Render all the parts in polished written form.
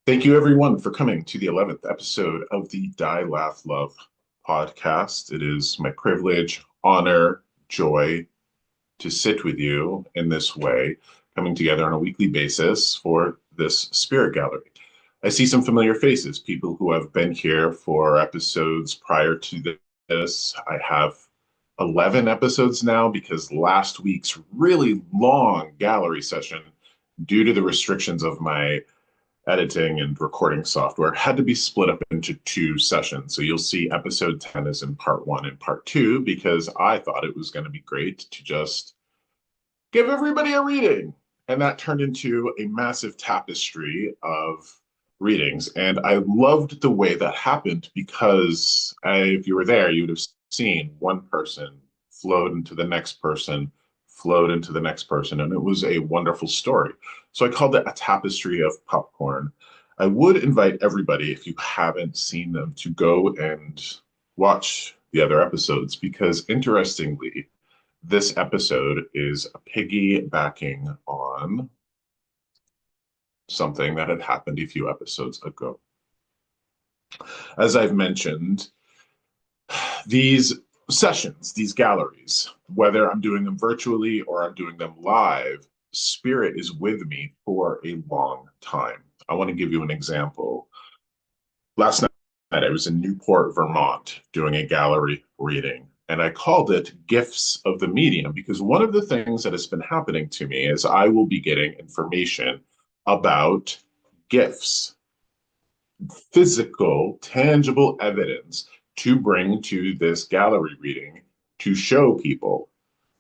Thank you, everyone, for coming to the 11th episode of the Die, Laugh, Love podcast. It is my privilege, honor, joy to sit with you in this way, coming together on a weekly basis for this spirit gallery. I see some familiar faces, people who have been here for episodes prior to this. I have 11 episodes now because last week's really long gallery session, due to the restrictions of my editing and recording software, had to be split up into two sessions. So you'll see episode 10 is in part one and part two, because I thought it was going to be great to just give everybody a reading. And that turned into a massive tapestry of readings. And I loved the way that happened because if you were there, you would have seen one person flowed into the next person, flowed into the next person. And it was a wonderful story. So I called it a tapestry of popcorn. I would invite everybody, if you haven't seen them, to go and watch the other episodes, because interestingly, this episode is piggybacking on something that had happened a few episodes ago. As I've mentioned, these sessions, these galleries, whether I'm doing them virtually or I'm doing them live, spirit is with me for a long time. I want to give you an example. Last night, I was in Newport, Vermont, doing a gallery reading, and I called it Gifts of the Medium, because one of the things that has been happening to me is I will be getting information about gifts, physical, tangible evidence to bring to this gallery reading to show people,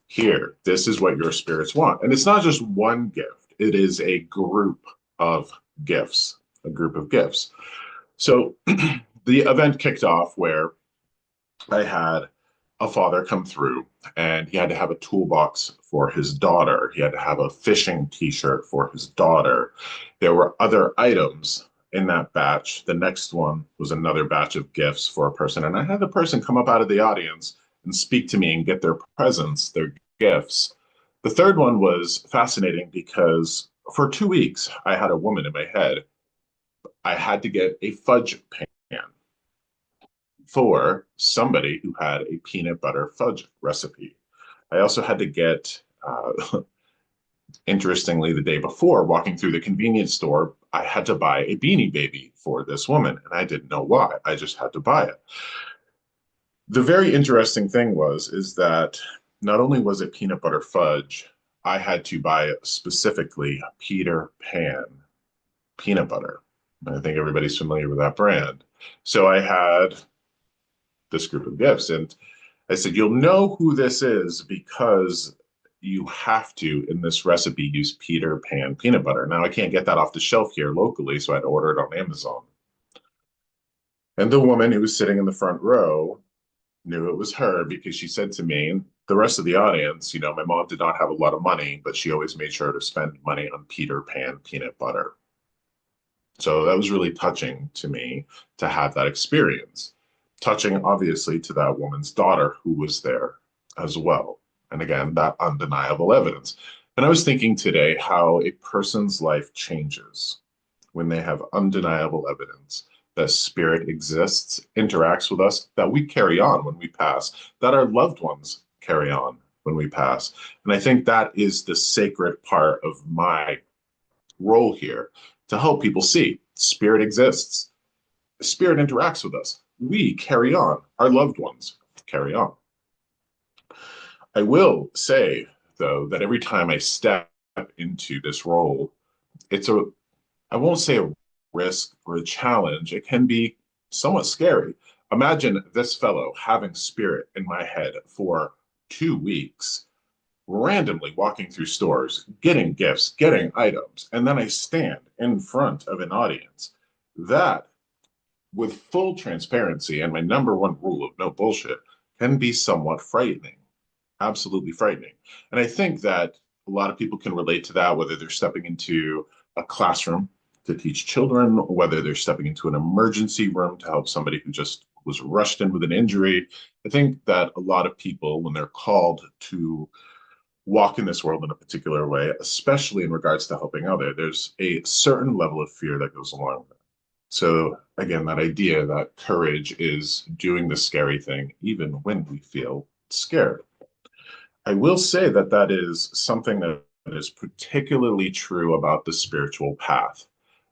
here, this is what your spirits want. And it's not just one gift, it is a group of gifts, a group of gifts. So the event kicked off where I had a father come through, and he had to have a toolbox for his daughter. He had to have a fishing t-shirt for his daughter. There were other items in that batch. The next one was another batch of gifts for a person. And I had the person come up out of the audience and speak to me and get their presents, their gifts. The third one was fascinating because for 2 weeks, I had a woman in my head. I had to get a fudge pan for somebody who had a peanut butter fudge recipe. I also had to get, interestingly, the day before, walking through the convenience store, I had to buy a Beanie Baby for this woman, and I didn't know why. I just had to buy it. The very interesting thing is that not only was it peanut butter fudge, I had to buy specifically Peter Pan peanut butter. I think everybody's familiar with that brand. So I had this group of gifts, and I said, you'll know who this is because you have to, in this recipe, use Peter Pan peanut butter. Now, I can't get that off the shelf here locally, so I had to order it on Amazon. And the woman who was sitting in the front row knew it was her because she said to me, the rest of the audience, my mom did not have a lot of money, but she always made sure to spend money on Peter Pan peanut butter. So that was really touching to me to have that experience. Touching, obviously, to that woman's daughter who was there as well. And again, that undeniable evidence. And I was thinking today how a person's life changes when they have undeniable evidence that spirit exists, interacts with us, that we carry on when we pass, that our loved ones carry on when we pass. And I think that is the sacred part of my role here, to help people see spirit exists. Spirit interacts with us. We carry on. Our loved ones carry on. I will say, though, that every time I step into this role, I won't say a risk or a challenge. It can be somewhat scary. Imagine this fellow having spirit in my head for 2 weeks, randomly walking through stores, getting gifts, getting items, and then I stand in front of an audience. That, with full transparency and my number one rule of no bullshit, can be somewhat frightening, absolutely frightening. And I think that a lot of people can relate to that, whether they're stepping into a classroom to teach children, whether they're stepping into an emergency room to help somebody who just was rushed in with an injury. I think that a lot of people, when they're called to walk in this world in a particular way, especially in regards to helping others, there's a certain level of fear that goes along with it. So again, that idea that courage is doing the scary thing even when we feel scared. I will say that that is something that is particularly true about the spiritual path.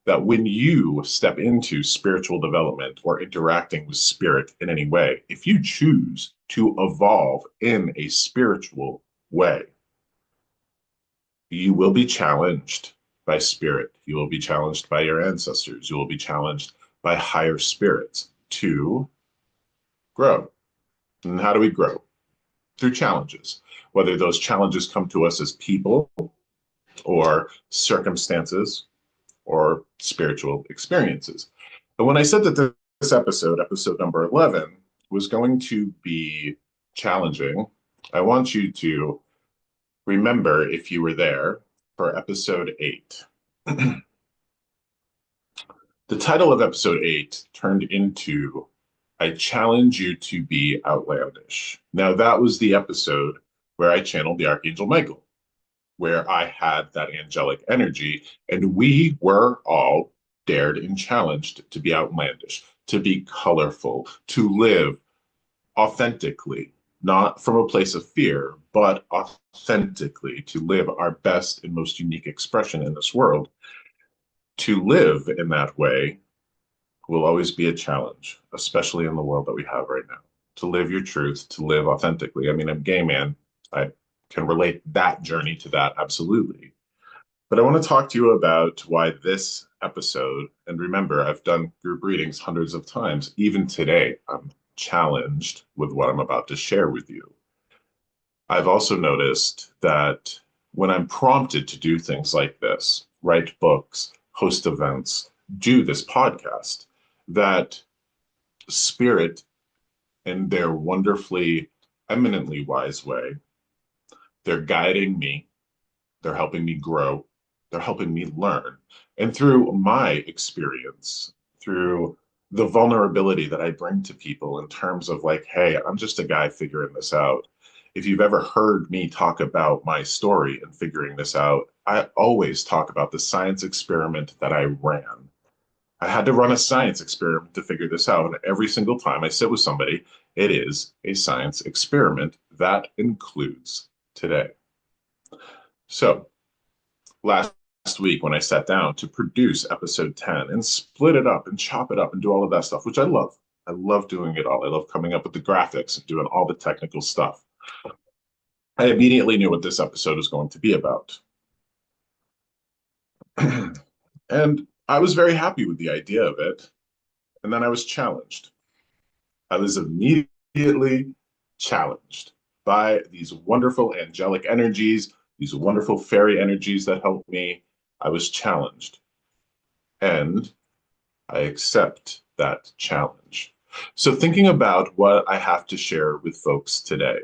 That when you step into spiritual development or interacting with spirit in any way, if you choose to evolve in a spiritual way, you will be challenged by spirit. You will be challenged by your ancestors. You will be challenged by higher spirits to grow. And how do we grow? Through challenges, whether those challenges come to us as people or circumstances or spiritual experiences. But when I said that this episode, episode number 11, was going to be challenging, I want you to remember, if you were there, for episode 8. The title of episode 8 turned into I Challenge You to Be Outlandish. Now, that was the episode where I channeled the Archangel Michael, where I had that angelic energy, and we were all dared and challenged to be outlandish, to be colorful, to live authentically, not from a place of fear, but authentically, to live our best and most unique expression in this world. To live in that way will always be a challenge, especially in the world that we have right now. To live your truth, to live authentically. I mean, I'm a gay man. I can relate that journey to that, absolutely. But I want to talk to you about why this episode, and remember, I've done group readings hundreds of times. Even today, I'm challenged with what I'm about to share with you. I've also noticed that when I'm prompted to do things like this, write books, host events, do this podcast, that spirit in their wonderfully, eminently wise way, they're guiding me, they're helping me grow, they're helping me learn. And through my experience, through the vulnerability that I bring to people in terms of like, hey, I'm just a guy figuring this out. If you've ever heard me talk about my story and figuring this out, I always talk about the science experiment that I ran. I had to run a science experiment to figure this out. And every single time I sit with somebody, it is a science experiment. That includes today. So last week when I sat down to produce episode 10 and split it up and chop it up and do all of that stuff, which I love. I love doing it all. I love coming up with the graphics and doing all the technical stuff. I immediately knew what this episode was going to be about. And I was very happy with the idea of it. And then I was challenged. I was immediately challenged by these wonderful angelic energies, these wonderful fairy energies that helped me. I was challenged. And I accept that challenge. So, thinking about what I have to share with folks today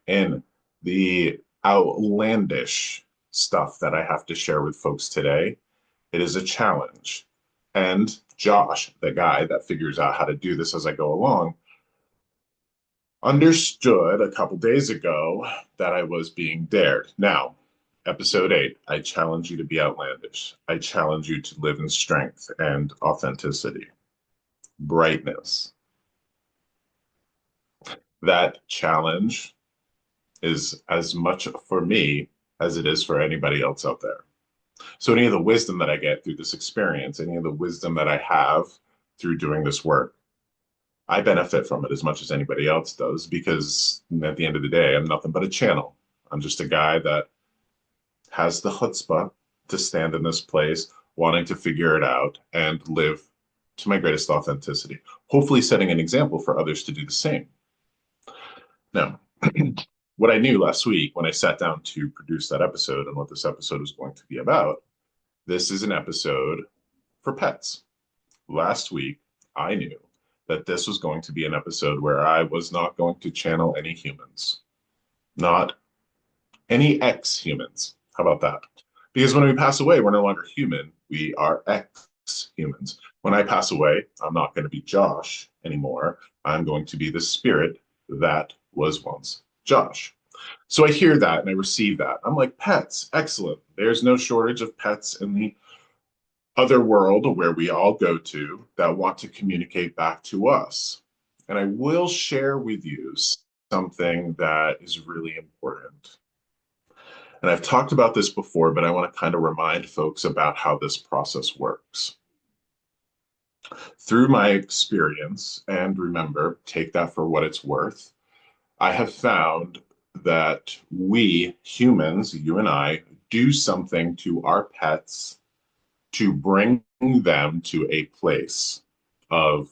and the outlandish stuff that I have to share with folks today, it is a challenge. And Josh, the guy that figures out how to do this as I go along, understood a couple days ago that I was being dared. Now, episode 8, I challenge you to be outlandish. I challenge you to live in strength and authenticity, brightness. That challenge is as much for me as it is for anybody else out there. So, any of the wisdom that I get through this experience, any of the wisdom that I have through doing this work, I benefit from it as much as anybody else does because at the end of the day, I'm nothing but a channel. I'm just a guy that has the chutzpah to stand in this place, wanting to figure it out and live to my greatest authenticity, hopefully setting an example for others to do the same. Now, what I knew last week when I sat down to produce that episode and what this episode was going to be about, this is an episode for pets. Last week, I knew that this was going to be an episode where I was not going to channel any humans, not any ex-humans. How about that? Because when we pass away, we're no longer human. We are ex-humans. When I pass away, I'm not going to be Josh anymore. I'm going to be the spirit that was once Josh. So I hear that and I receive that. I'm like, pets, excellent. There's no shortage of pets in the other world where we all go to that want to communicate back to us. And I will share with you something that is really important. And I've talked about this before, but I want to kind of remind folks about how this process works. Through my experience, and remember, take that for what it's worth, I have found that we humans, you and I, do something to our pets to bring them to a place of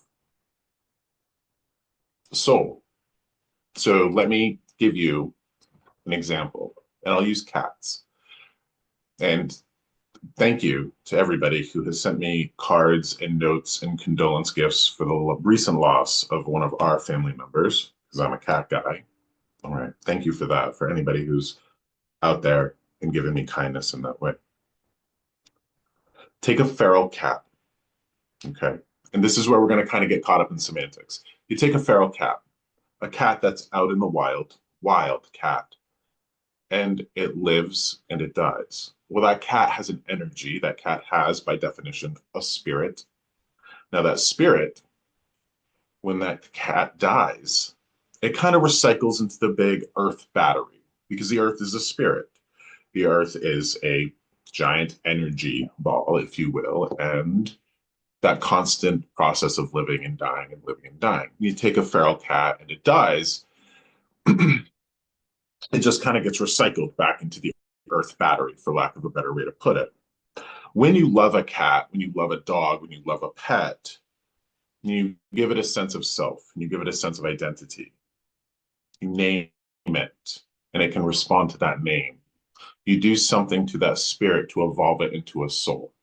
soul. So let me give you an example, and I'll use cats. And thank you to everybody who has sent me cards and notes and condolence gifts for the recent loss of one of our family members, because I'm a cat guy. All right. Thank you for that, for anybody who's out there and giving me kindness in that way. Take a feral cat. Okay. And this is where we're going to kind of get caught up in semantics. You take a cat that's out in the wild, wild cat, and it lives and it dies. Well, that cat has an energy. That cat has, by definition, a spirit. Now, that spirit, when that cat dies, it kind of recycles into the big earth battery because the earth is a spirit. The earth is a giant energy ball, if you will, and that constant process of living and dying and living and dying. You take a feral cat and it dies, it just kind of gets recycled back into the earth battery, for lack of a better way to put it. When you love a cat, when you love a dog, when you love a pet, you give it a sense of self and you give it a sense of identity. You name it and it can respond to that name. You do something to that spirit to evolve it into a soul.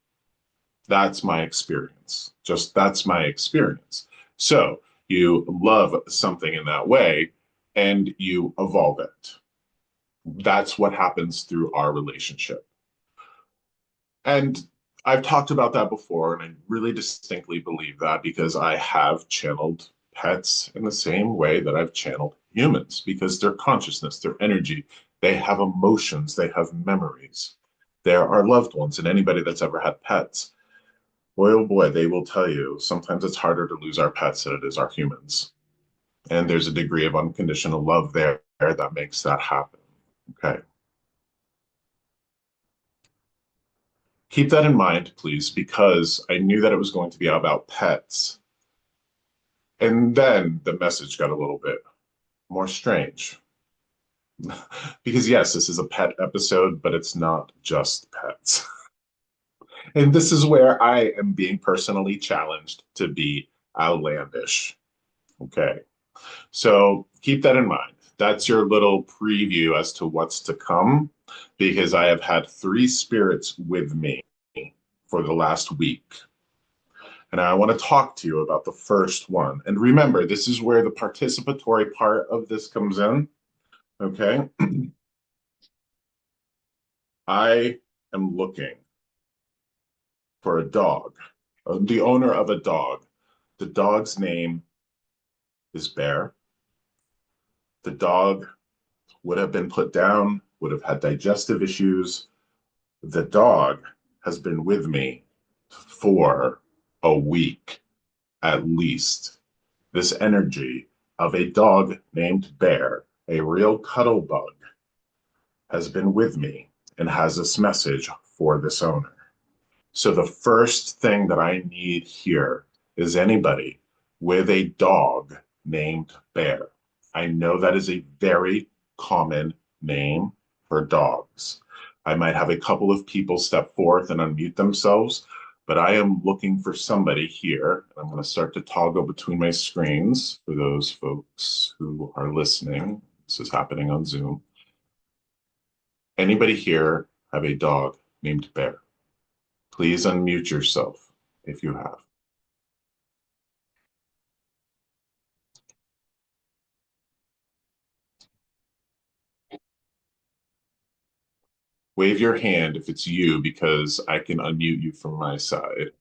That's my experience. Just that's my experience. So you love something in that way and you evolve it. That's what happens through our relationship. And I've talked about that before, and I really distinctly believe that because I have channeled pets in the same way that I've channeled humans, because their consciousness, their energy, they have emotions, they have memories. They're our loved ones, and anybody that's ever had pets, boy, oh boy, they will tell you sometimes it's harder to lose our pets than it is our humans. And there's a degree of unconditional love there that makes that happen. Okay. Keep that in mind, please, because I knew that it was going to be about pets. And then the message got a little bit more strange. Because, yes, this is a pet episode, but it's not just pets. And this is where I am being personally challenged to be outlandish. Okay. So keep that in mind. That's your little preview as to what's to come, because I have had three spirits with me for the last week. And I want to talk to you about the first one. And remember, this is where the participatory part of this comes in. Okay. I am looking for a dog, the owner of a dog. The dog's name is Bear. The dog would have been put down, would have had digestive issues. The dog has been with me for a week at least. This energy of a dog named Bear, a real cuddle bug, has been with me and has this message for this owner. So the first thing that I need here is anybody with a dog named Bear. I know that is a very common name for dogs. I might have a couple of people step forth and unmute themselves, but I am looking for somebody here. I'm going to start to toggle between my screens for those folks who are listening. This is happening on Zoom. Anybody here have a dog named Bear? Please unmute yourself if you have. Wave your hand if it's you because I can unmute you from my side.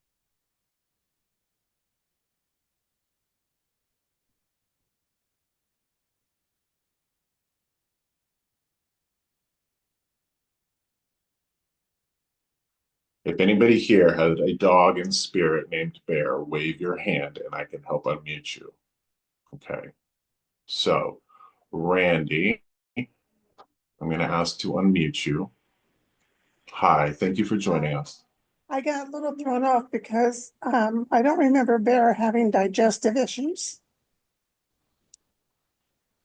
If anybody here has a dog in spirit named Bear, wave your hand and I can help unmute you. Okay. So, Randy, I'm going to ask to unmute you. Hi, thank you for joining us. I got a little thrown off because I don't remember Bear having digestive issues.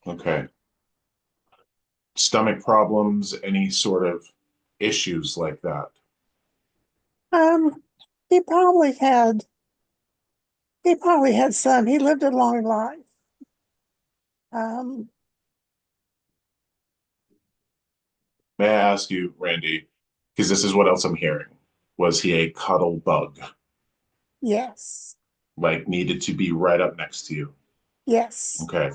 Okay. Stomach problems, any sort of issues like that? Um, he probably had he probably had some. He lived a long life. Um, May I ask you, Randy, because this is what else I'm hearing. Was he a cuddle bug? yes, Like needed to be right up next to you? yes, Okay.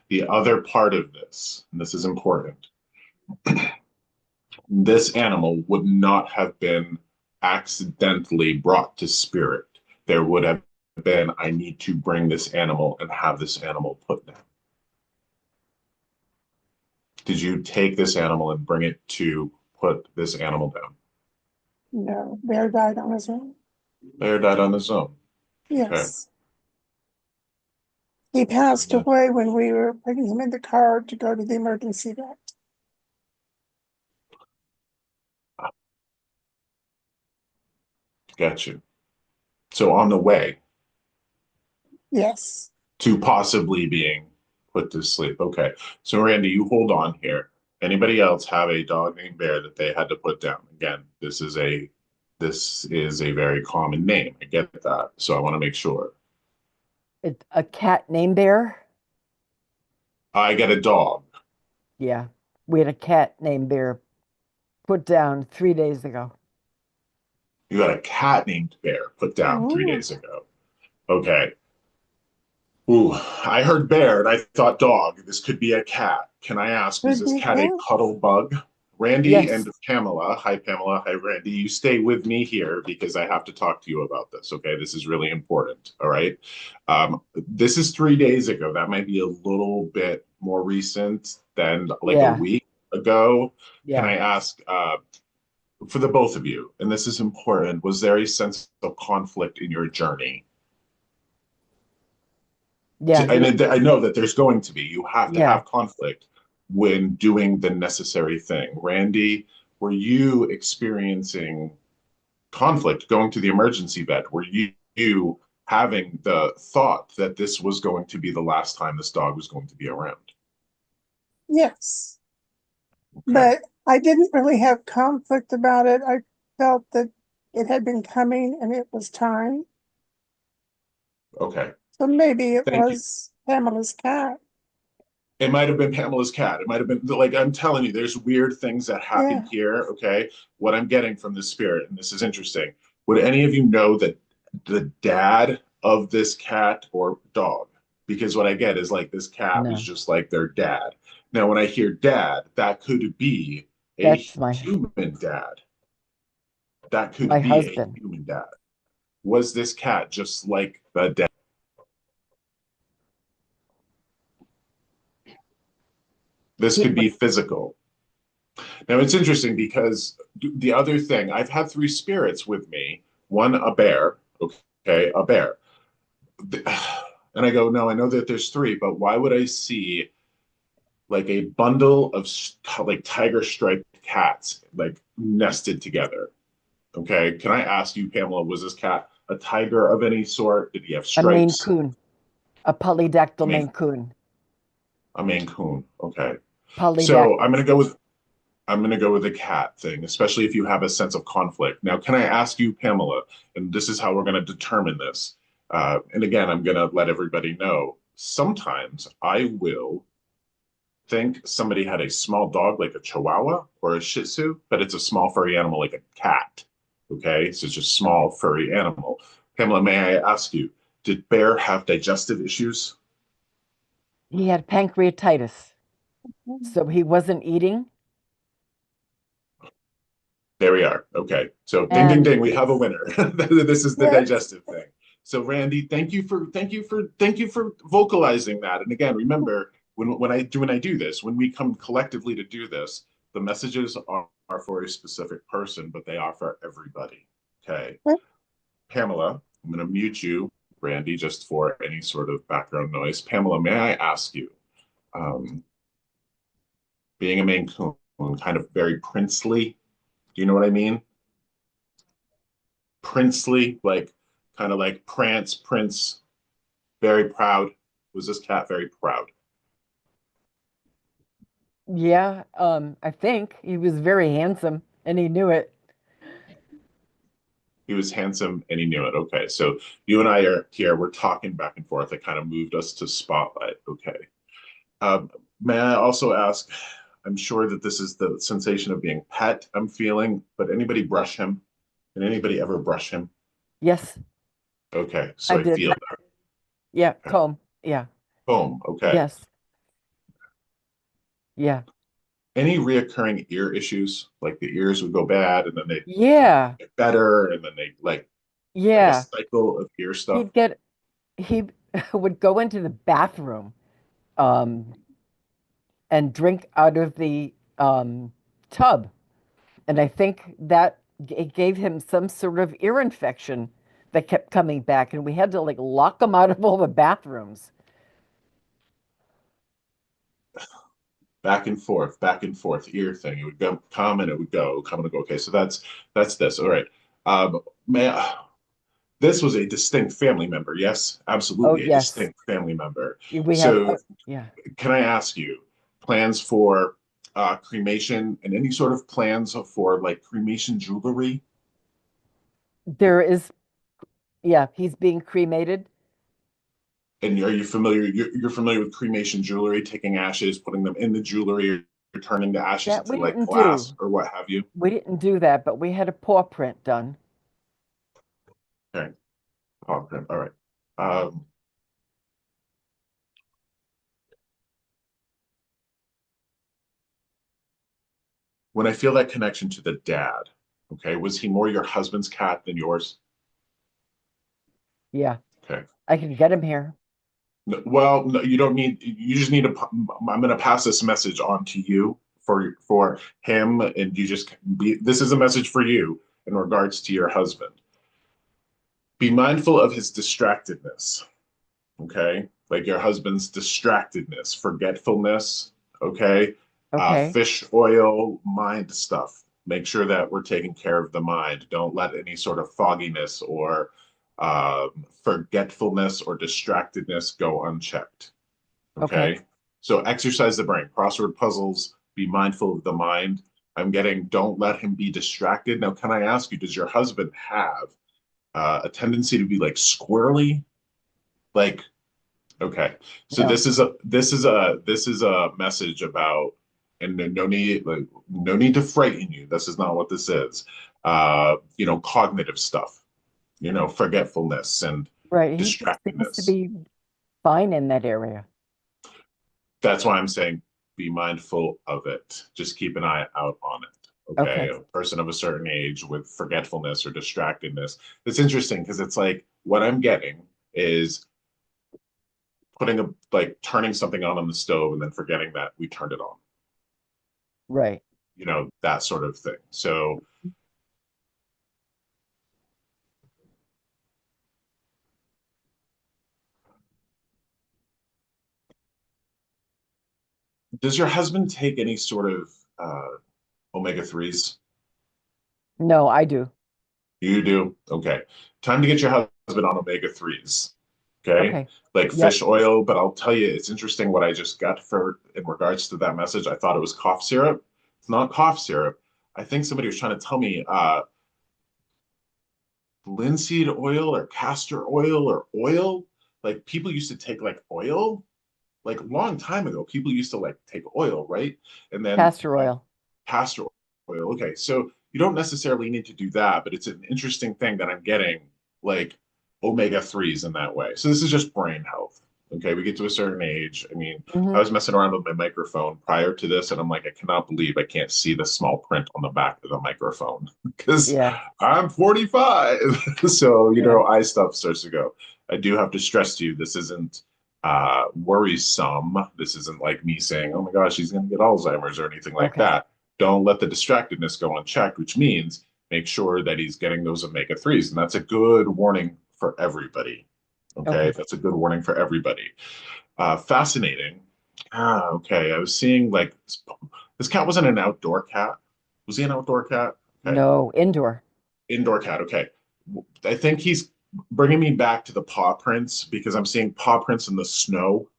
The other part of this, and this is important, this animal would not have been accidentally brought to spirit. There would have been, I need to bring this animal and have this animal put down. Did you take this animal and bring it to put this animal down? no, Bear died on his own. Bear died on his own. Okay. Yes, he passed away when we were putting him in the car to go to the emergency vet. Got you. So on the way Yes, to possibly being put to sleep. Okay. So Randy, you hold on here. Anybody else have a dog named Bear that they had to put down? Again, this is a very common name. I get that. So I want to make sure. A cat named Bear? I get a dog. Yeah. We had a cat named Bear put down 3 days ago. You got a cat named Bear put down three ooh, days ago. Okay. Ooh, I heard bear and I thought dog. This could be a cat. Can I ask, is could this be cat a him. cuddle bug? Randy Yes. and Pamela. Hi, Pamela. Hi, Randy. You stay with me here because I have to talk to you about this. Okay. This is really important. All right. This is 3 days ago. That might be a little bit more recent than like a Yeah. week ago. Can Yeah. I ask, for the both of you, and this is important, was there a sense of conflict in your journey? Yeah. And I know that there's going to be, you have to Yeah. have conflict when doing the necessary thing. Randy, were you experiencing conflict going to the emergency vet? Were you having the thought that this was going to be the last time this dog was going to be around? Yes, Okay. but I didn't really have conflict about it. I felt that it had been coming and it was time. Okay. So maybe it Thank you. was Pamela's cat. It might have been Pamela's cat. It might have been like I'm telling you, there's weird things that happen Yeah. here. Okay. What I'm getting from this spirit, and this is interesting. Would any of you know that the dad of this cat or dog? Because what I get is like this cat was No. just like their dad. Now, when I hear dad, that could be a That's my human dad. That my could be a husband. human dad. Was this cat just like the dad? This He could be was physical. Now it's interesting because the other thing, I've had three spirits with me. One, a bear, okay, a bear. And I go, no, I know that there's three, but why would I see like a bundle of like tiger striped cats like nested together? Okay, can I ask you, Pamela, was this cat a tiger of any sort? Did he have a Maine stripes? Coon, a polydactyl Maine, Maine Coon. a Maine Coon. Okay, so Polydactyl. I'm going to go with the cat thing, especially if you have a sense of conflict. Now, can I ask you, Pamela, and this is how we're going to determine this. And again, I'm going to let everybody know. Sometimes I will think somebody had a small dog like a Chihuahua or a Shih Tzu, but it's a small furry animal like a cat. Okay, so it's just small furry animal. Pamela, may I ask you, did Bear have digestive issues? He had pancreatitis, so he wasn't eating. There we are. Okay. So ding ding And ding, we have a winner. This is the Yes. digestive thing. So Randy, thank you for vocalizing that. And again, remember when I do this, when we come collectively to do this, the messages are for a specific person, but they are for everybody. Okay. What? Pamela, I'm going to mute you, Brandy, just for any sort of background noise. Pamela, may I ask you, um, being a Maine Coon, kind of very princely, do you know what I mean? Princely, like kind of like prance, prince, very proud. Was this cat very proud? Yeah, I think he was very handsome and he knew it. He was handsome and he knew it. Okay. So you and I are here. We're talking back and forth. It kind of moved us to spotlight. Okay. Um, may I also ask, I'm sure that this is the sensation of being pet I'm feeling, but anybody brush him? Did anybody ever brush him? Yes, Okay. I So I did. feel that. Yeah, Okay. comb. Yeah, Boom. Okay. yes, yeah, Any reoccurring ear issues? Like the ears would go bad and then they yeah, get better and then they like a yeah. cycle of ear stuff. He'd get, he would go into the bathroom, um, and drink out of the tub. And I think that it gave him some sort of ear infection that kept coming back. And we had to like lock him out of all the bathrooms. Back and forth, ear thing. It would go come and it would go, come and go. Okay, so that's this. All right. May I, this was a distinct family member. Yes, Oh, absolutely a yes. distinct family member. We have, So yeah. can I ask you plans for cremation and any sort of plans for like cremation jewelry? There is, yeah, he's being cremated. And are you familiar? You're familiar with cremation jewelry, taking ashes, putting them in the jewelry, or turning the ashes That into we like didn't glass do. or what have you. We didn't do that, but we had a paw print done. Okay. Oh, okay. All right. Um, when I feel that connection to the dad, okay, was he more your husband's cat than yours? Yeah, Okay. I can get him here. Well, no, you don't need. You just need to. I'm going to pass this message on to you for him, and you just be. This is a message for you in regards to your husband. Be mindful of his distractedness. Okay, like your husband's distractedness, forgetfulness. Okay, Okay. fish oil, mind stuff. Make sure that we're taking care of the mind. Don't let any sort of fogginess or forgetfulness or distractedness go unchecked. Okay. Okay. So exercise the brain, crossword puzzles, be mindful of the mind. I'm getting, don't let him be distracted. Now, can I ask you, does your husband have a tendency to be like squirrely? Like, okay. So No. this is a message about, and no need, like, no need to frighten you. This is not what this is. Cognitive stuff, forgetfulness and Right. He just seems to distractedness. be fine in that area. That's why I'm saying be mindful of it. Just keep an eye out on it. Okay. Okay. A person of a certain age with forgetfulness or distractedness. It's interesting because it's like what I'm getting is putting like turning something on the stove and then forgetting that we turned it on, Right. that sort of thing. So does your husband take any sort of omega 3s? No, I do. You do? Okay. Time to get your husband on omega 3s. Okay. Okay. Like Yep. fish oil. But I'll tell you, it's interesting what I just got for in regards to that message. I thought it was cough syrup. It's not cough syrup. I think somebody was trying to tell me linseed oil or castor oil or oil. Like people used to take like oil, like a long time ago. People used to like take oil, right? And then Castor oil. castor oil. Okay, so you don't necessarily need to do that, but it's an interesting thing that I'm getting like omega 3s in that way. So this is just brain health. Okay, we get to a certain age. I mean, I Hmm. was messing around with my microphone prior to this, and I'm like, I cannot believe I can't see the small print on the back of the microphone because Yeah. I'm 45. So, Yeah. eye stuff starts to go. I do have to stress to you, this isn't worrisome. This isn't like me saying, oh my gosh, he's going to get Alzheimer's or anything like Okay. that. Don't let the distractedness go unchecked, which means make sure that he's getting those omega-3s. And that's a good warning for everybody. Okay, Okay. that's a good warning for everybody. Fascinating. Okay. I was seeing like this cat wasn't an outdoor cat. Was he an outdoor cat? Okay. No, indoor. Indoor cat. Okay. I think he's bringing me back to the paw prints because I'm seeing paw prints in the snow.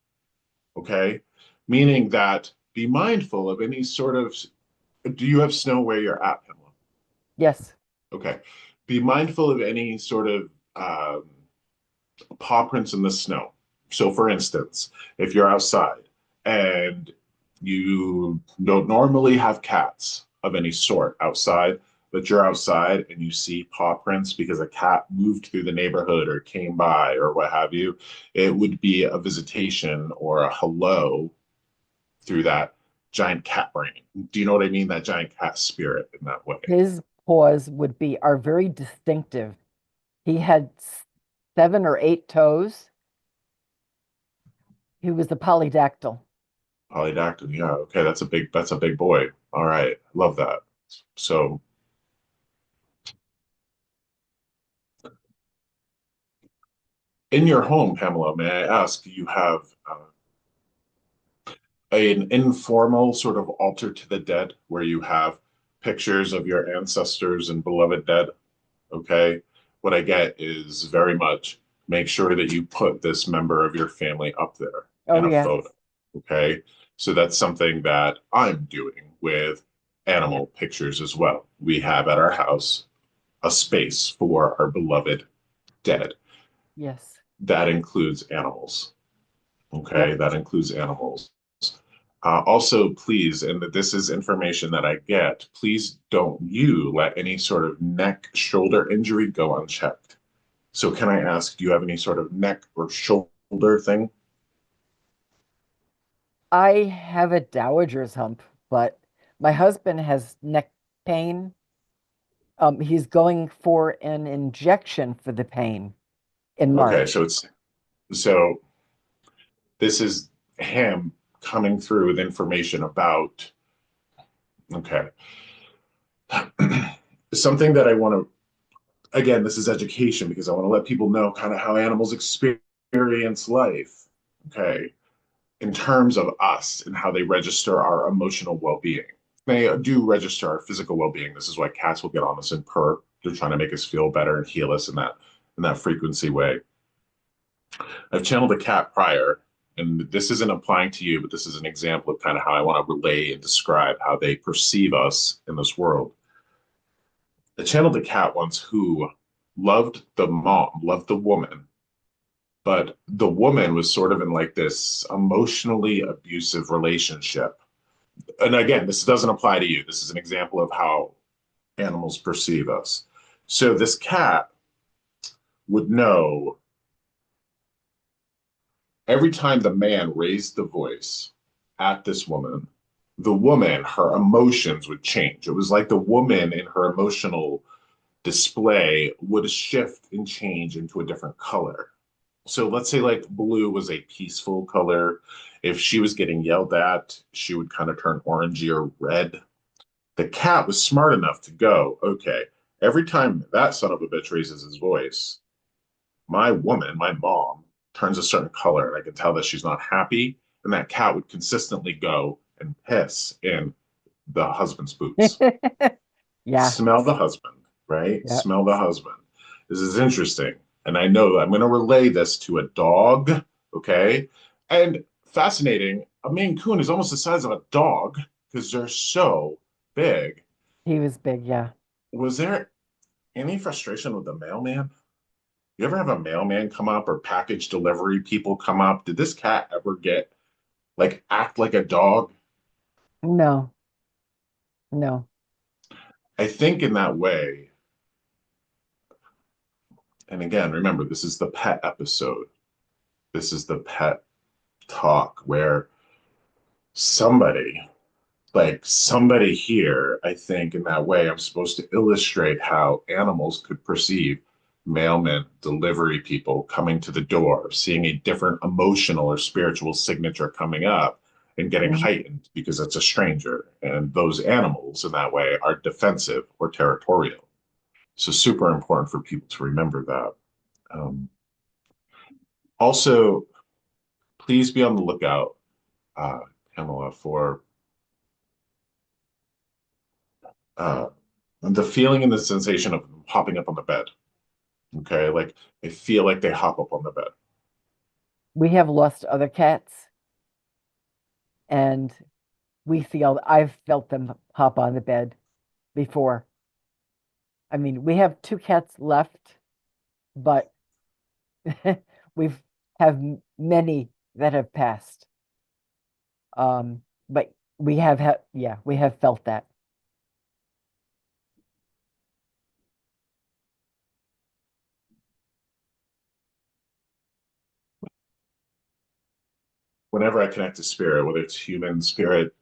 Okay. Meaning that be mindful of any sort of, do you have snow where you're at, Pamela? Yes. Okay. Be mindful of any sort of paw prints in the snow. So, for instance, if you're outside and you don't normally have cats of any sort outside, but you're outside and you see paw prints because a cat moved through the neighborhood or came by or what have you, it would be a visitation or a hello through that giant cat brain. Do you know what I mean? That giant cat spirit in that way. His paws are very distinctive. He had 7 or 8 toes. He was a polydactyl. Polydactyl. Yeah. Okay. That's a big boy. All right. Love that. So in your home, Pamela, may I ask, do you have an informal sort of altar to the dead where you have pictures of your ancestors and beloved dead? Okay. What I get is very much make sure that you put this member of your family up there Oh, in a yes. photo. Okay. So that's something that I'm doing with animal pictures as well. We have at our house a space for our beloved dead. Yes. That includes animals. Yep. Okay. That includes animals. Also, please, and this is information that I get, please don't you let any sort of neck, shoulder injury go unchecked. So, can I ask, do you have any sort of neck or shoulder thing? I have a dowager's hump, but my husband has neck pain. He's going for an injection for the pain in Okay, March. so this is him coming through with information about, okay, something that I want to, again, this is education because I want to let people know kind of how animals experience life. Okay, in terms of us and how they register our emotional well-being. They do register our physical well-being. This is why cats will get on us and purr. They're trying to make us feel better and heal us in that frequency way. I've channeled a cat prior, and this isn't applying to you, but this is an example of kind of how I want to relay and describe how they perceive us in this world. I channeled a cat once who loved the mom, loved the woman, but the woman was sort of in like this emotionally abusive relationship. And again, this doesn't apply to you. This is an example of how animals perceive us. So this cat would know every time the man raised the voice at this woman, the woman, her emotions would change. It was like the woman in her emotional display would shift and change into a different color. So let's say like blue was a peaceful color. If she was getting yelled at, she would kind of turn orangey or red. The cat was smart enough to go, okay, every time that son of a bitch raises his voice, my woman, my mom, turns a certain color, and I can tell that she's not happy. And that cat would consistently go and piss in the husband's boots. Yeah. Smell the husband, right? Yeah. Smell the husband. This is interesting. And I know I'm going to relay this to a dog, okay? And fascinating, a Maine Coon is almost the size of a dog because they're so big. He was big. Yeah. Was there any frustration with the mailman? You ever have a mailman come up or package delivery people come up? Did this cat ever get like act like a dog? No, no. I think in that way, and again, remember, this is the pet episode. This is the pet talk where somebody, like somebody here, I think in that way, I'm supposed to illustrate how animals could perceive mailmen, delivery people coming to the door, seeing a different emotional or spiritual signature coming up and getting Mhm. heightened because it's a stranger. And those animals in that way are defensive or territorial. So super important for people to remember that. Um, Also, please be on the lookout, uh, Pamela, for uh, the feeling and the sensation of hopping up on the bed. Okay, like I feel like they hop up on the bed. We have lost other cats, and I've felt them hop on the bed before. I mean, we have two cats left, but we've many that have passed. But we have felt that. Whenever I connect to spirit, whether it's human spirit,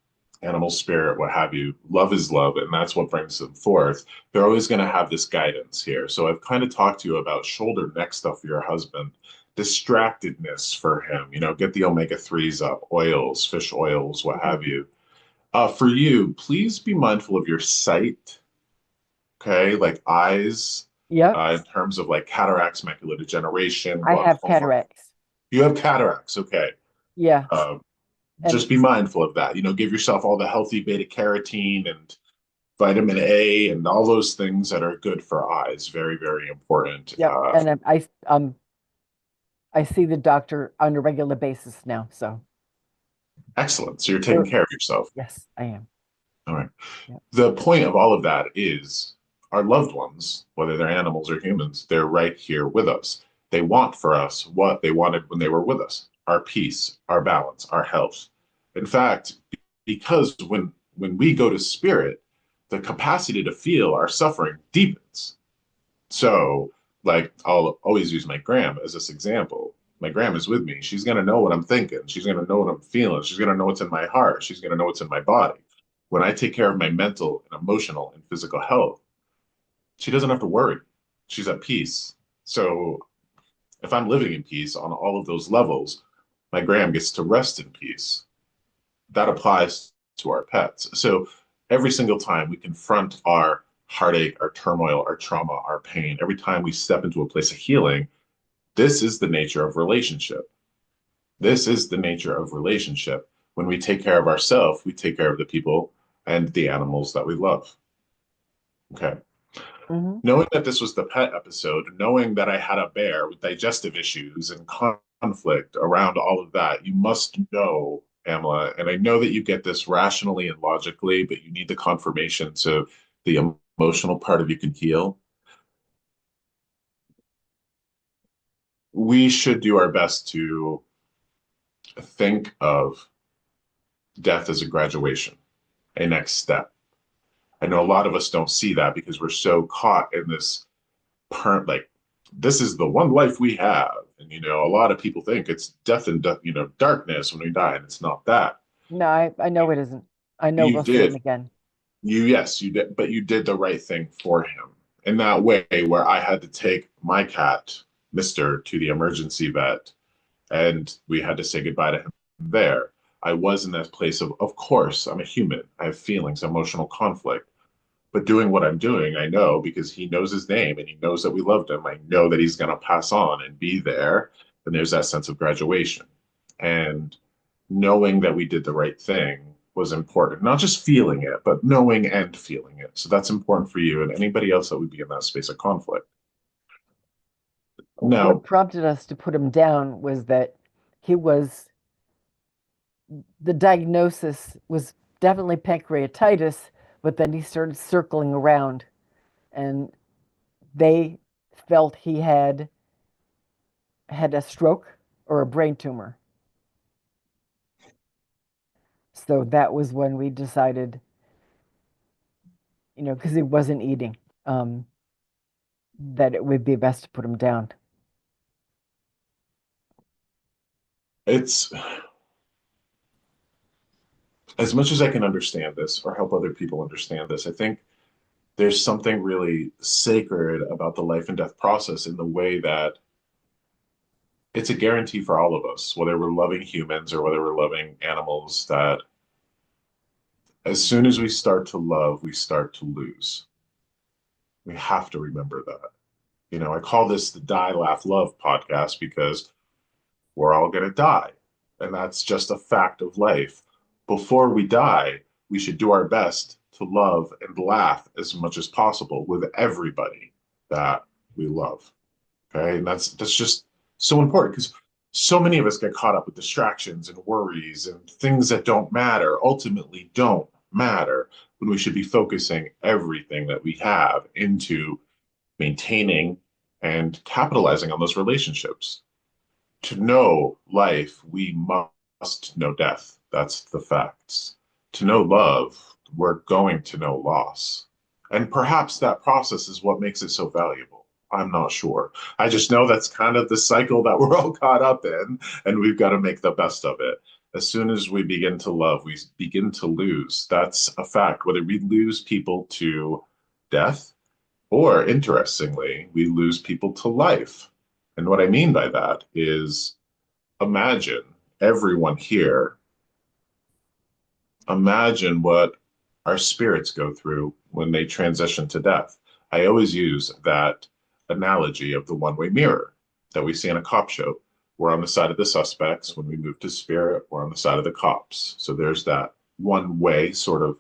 animal spirit, what have you, love is love, and that's what brings them forth. They're always going to have this guidance here. So I've kind of talked to you about shoulder neck stuff for your husband, distractedness for him, get the omega-3s up, oils, fish oils, what have you. For you, please be mindful of your sight, okay? Like eyes, Yep, in terms of like cataracts, macular degeneration, I have glaucoma. cataracts. You have cataracts, okay. Yeah, Uh, and just be mindful of that. Give yourself all the healthy beta carotene and vitamin A and all those things that are good for eyes. Very, very important. yep, and I see the doctor on a regular basis now. So Excellent. So you're taking we're care of yourself. yes, I am. All right. Yep. The point of all of that is our loved ones, whether they're animals or humans, they're right here with us. They want for us what they wanted when they were with us, our peace, our balance, our health. In fact, because when we go to spirit, the capacity to feel our suffering deepens. So, like, I'll always use my gram as this example. My gram is with me. She's going to know what I'm thinking. She's going to know what I'm feeling. She's going to know what's in my heart. She's going to know what's in my body. When I take care of my mental and emotional and physical health, she doesn't have to worry. She's at peace. So, if I'm living in peace on all of those levels, my gram gets to rest in peace. That applies to our pets. So every single time we confront our heartache, our turmoil, our trauma, our pain, every time we step into a place of healing, this is the nature of relationship. This is the nature of relationship. When we take care of ourselves, we take care of the people and the animals that we love. Okay. Hmm. Knowing that this was the pet episode, knowing that I had a bear with digestive issues and conflict around all of that, you must know, Pamela, and I know that you get this rationally and logically, but you need the confirmation so the emotional part of you can heal. We should do our best to think of death as a graduation, a next step. I know a lot of us don't see that because we're so caught in this like this is the one life we have, and a lot of people think it's death and darkness when we die, and it's not that. No, I know it isn't. I know You we'll see him did, again. yes, you did, but you did the right thing for him in that way, where I had to take my cat Mister to the emergency vet, and we had to say goodbye to him there. I was in that place of course I'm a human, I have feelings, emotional conflict, but doing what I'm doing, I know because he knows his name and he knows that we loved him. I know that he's going to pass on and be there. And there's that sense of graduation. And knowing that we did the right thing was important, not just feeling it, but knowing and feeling it. So that's important for you and anybody else that would be in that space of conflict. What Now, prompted us to put him down was that he was the diagnosis was definitely pancreatitis, but then he started circling around, and they felt he had a stroke or a brain tumor. So that was when we decided, because he wasn't eating, um, that it would be best to put him down. it's as much as I can understand this or help other people understand this, I think there's something really sacred about the life and death process in the way that it's a guarantee for all of us, whether we're loving humans or whether we're loving animals, that as soon as we start to love, we start to lose. We have to remember that. You know, I call this the Die, Laugh, Love podcast because we're all going to die. And that's just a fact of life. Before we die, we should do our best to love and laugh as much as possible with everybody that we love. Okay. And that's just so important because so many of us get caught up with distractions and worries and things that don't matter, ultimately don't matter, when we should be focusing everything that we have into maintaining and capitalizing on those relationships. To know life, we must know death. That's the facts. To know love, we're going to know loss. And perhaps that process is what makes it so valuable. I'm not sure. I just know that's kind of the cycle that we're all caught up in, and we've got to make the best of it. As soon as we begin to love, we begin to lose. That's a fact. Whether we lose people to death, or interestingly, we lose people to life. And what I mean by that is imagine everyone here, imagine what our spirits go through when they transition to death. I always use that analogy of the one-way mirror that we see in a cop show. We're on the side of the suspects. When we move to spirit, we're on the side of the cops. So there's that one-way sort of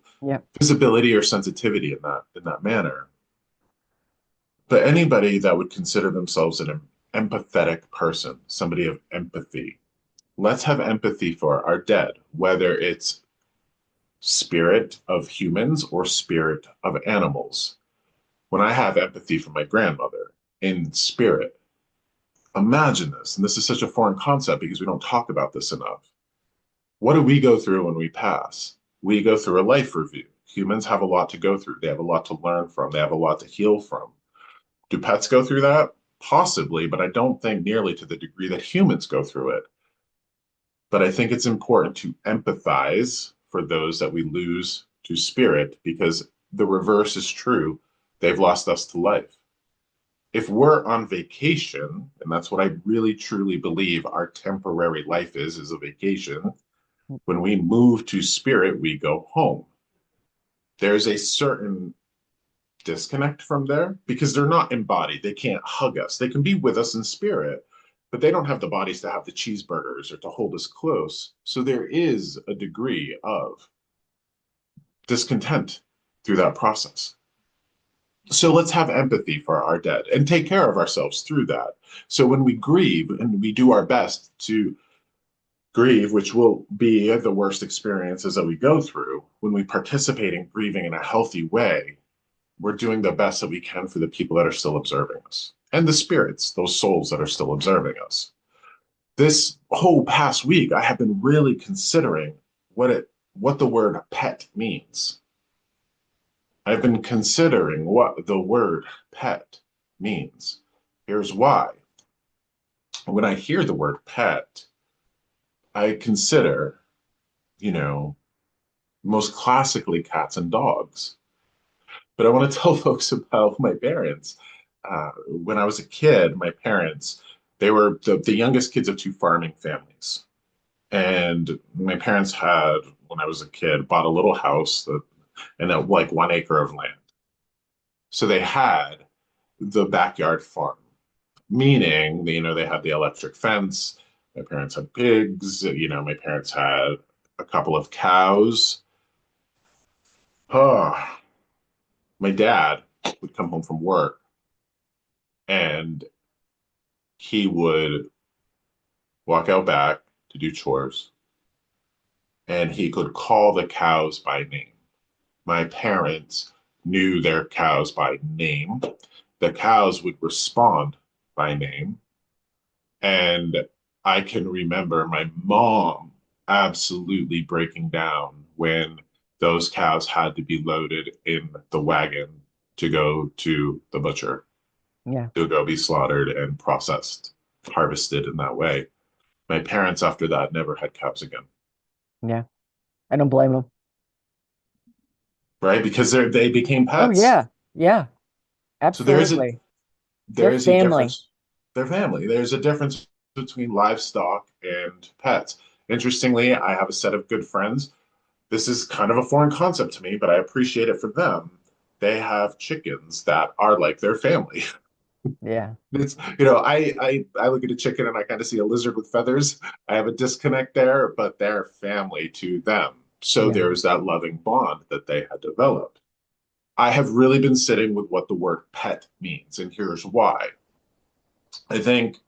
visibility or sensitivity in that manner. But anybody that would consider themselves an empathetic person, somebody of empathy, let's have empathy for our dead, whether it's spirit of humans or spirit of animals. When I have empathy for my grandmother in spirit, imagine this, and this is such a foreign concept because we don't talk about this enough. What do we go through when we pass? We go through a life review. Humans have a lot to go through. They have a lot to learn from. They have a lot to heal from. Do pets go through that? Possibly, but I don't think nearly to the degree that humans go through it. But I think it's important to empathize for those that we lose to spirit because the reverse is true. They've lost us to life. If we're on vacation, and that's what I really truly believe our temporary life is a vacation, when we move to spirit, we go home. There's a certain disconnect from there because they're not embodied. They can't hug us. They can be with us in spirit, but they don't have the bodies to have the cheeseburgers or to hold us close. So there is a degree of discontent through that process. So let's have empathy for our dead and take care of ourselves through that. So when we grieve and we do our best to grieve, which will be the worst experiences that we go through, when we participate in grieving in a healthy way, we're doing the best that we can for the people that are still observing us and the spirits, those souls that are still observing us. This whole past week, I have been really considering what the word pet means. I've been considering what the word pet means. Here's why. When I hear the word pet, I consider, most classically cats and dogs. But I want to tell folks about my parents. When I was a kid, my parents, they were the youngest kids of two farming families. And my parents had, when I was a kid, bought a little house and like 1 acre of land. So they had the backyard farm, meaning, they had the electric fence. My parents had pigs. My parents had a couple of cows. Oh, my dad would come home from work and he would walk out back to do chores and he could call the cows by name. My parents knew their cows by name. The cows would respond by name. And I can remember my mom absolutely breaking down when those cows had to be loaded in the wagon to go to the butcher. Yeah. To go be slaughtered and processed, harvested in that way. My parents, after that, never had cows again. Yeah. I don't blame them. Right? Because they became Oh, pets. yeah. Yeah. So there is Absolutely. there They're is a family. difference. They're family. There's a difference between livestock and pets. Interestingly, I have a set of good friends. This is kind of a foreign concept to me, but I appreciate it for them. they have chickens that are like their family. Yeah. It's, I look at a chicken and I kind of see a lizard with feathers. I have a disconnect there, but they're family to them. So Yeah. there's that loving bond that they had developed. I have really been sitting with what the word pet means, and here's why. I think,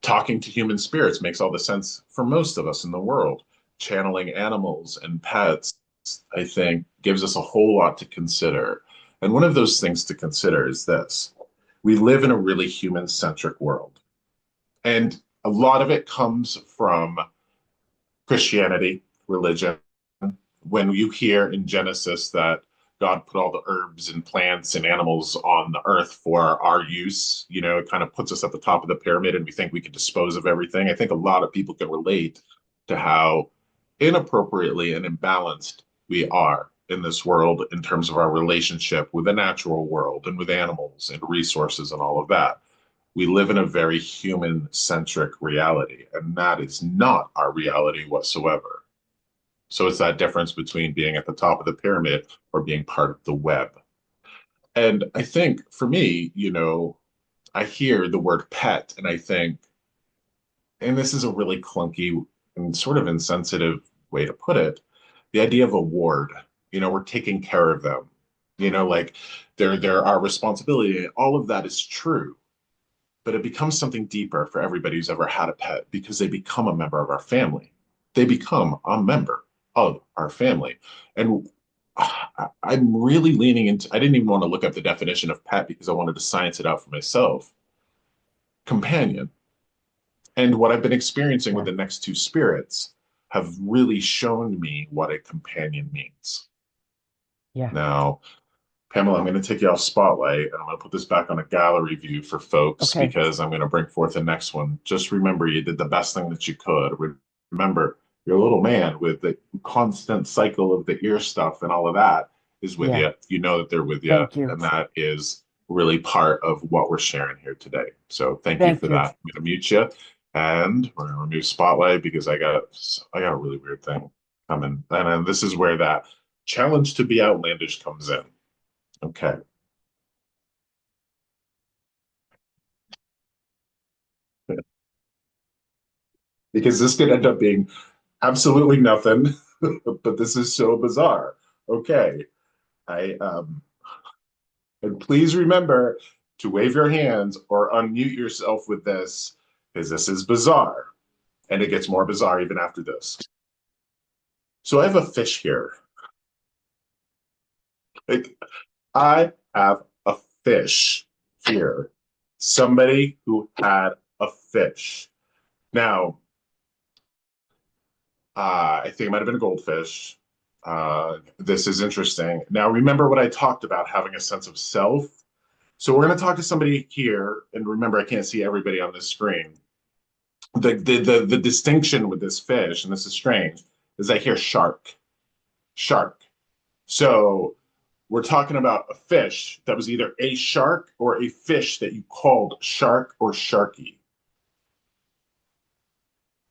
talking to human spirits makes all the sense for most of us in the world. Channeling animals and pets, I think, gives us a whole lot to consider. And one of those things to consider is this: we live in a really human centric world. And a lot of it comes from Christianity, religion. When you hear in Genesis that God put all the herbs and plants and animals on the earth for our use, it kind of puts us at the top of the pyramid and we think we can dispose of everything. I think a lot of people can relate to how inappropriately and imbalanced we are in this world in terms of our relationship with the natural world and with animals and resources and all of that. We live in a very human centric reality, and that is not our reality whatsoever. So it's that difference between being at the top of the pyramid or being part of the web. And I think for me, I hear the word pet and I think, and this is a really clunky and sort of insensitive way to put it, the idea of a ward, we're taking care of them, like they're our responsibility. All of that is true, but it becomes something deeper for everybody who's ever had a pet because they become a member of our family. They become a member of our family. And I'm really leaning into, I didn't even want to look up the definition of pet because I wanted to science it out for myself. Companion. And what I've been experiencing with Yeah. the next two spirits have really shown me what a companion means. Yeah. Now, Pamela, I'm going to take you off spotlight and I'm going to put this back on a gallery view for folks Okay. because I'm going to bring forth the next one. Just remember, you did the best thing that you could. Remember, your little man with the constant cycle of the ear stuff and all of that is with Yeah. you. You know that they're with you. Thank you. And that is really part of what we're sharing here today. So thank you Thank for you. that. I'm going to mute you and we're going to remove spotlight because I got a really weird thing coming. And then this is where that challenge to be outlandish comes in. Okay. Because this could end up being absolutely nothing, but this is so bizarre. Okay. I and please remember to wave your hands or unmute yourself with this because this is bizarre. And it gets more bizarre even after this. So I have a fish here. Like I have a fish here. Somebody who had a fish. Now, I think it might have been a goldfish. This is interesting. Now, remember what I talked about having a sense of self. So we're going to talk to somebody here, and remember, I can't see everybody on this screen. The distinction with this fish, and this is strange, is I hear shark, shark. So we're talking about a fish that was either a shark or a fish that you called shark or sharky.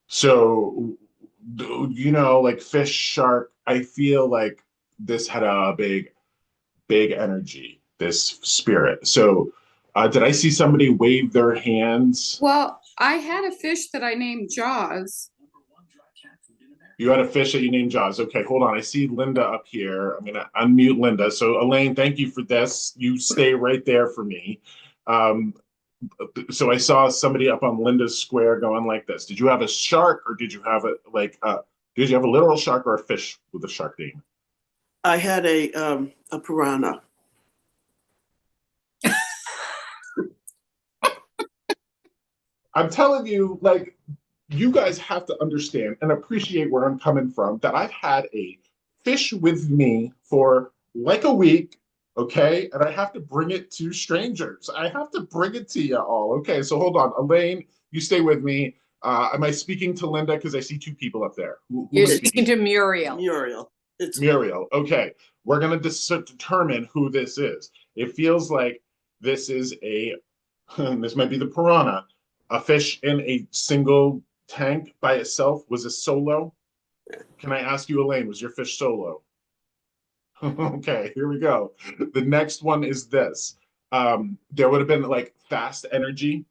So, like fish, shark, I feel like this had a big energy, this spirit. So, did I see somebody wave their hands? Well, I had a fish that I named Jaws. You had a fish that you named Jaws. Okay, hold on. I see Linda up here. I'm going to unmute Linda. So, Elaine, thank you for this. You stay right there for me. So I saw somebody up on Linda's square going like this. Did you have a shark or did you have did you have a literal shark or a fish with a shark name? I had a piranha. I'm telling you, like, you guys have to understand and appreciate where I'm coming from, that I've had a fish with me for like a week, okay? And I have to bring it to strangers. I have to bring it to you all. Okay, so hold on. Elaine, you stay with me. Am I speaking to Linda? Because I see two people up there. Who You're speaking to Muriel. Muriel. It's Muriel. Okay, we're going to determine who this is. It feels like this is this might be the piranha, a fish in a single tank by itself. Was it solo? Can I ask you, Elaine, was your fish solo? Okay, here we go. The next one is this. There would have been like fast energy,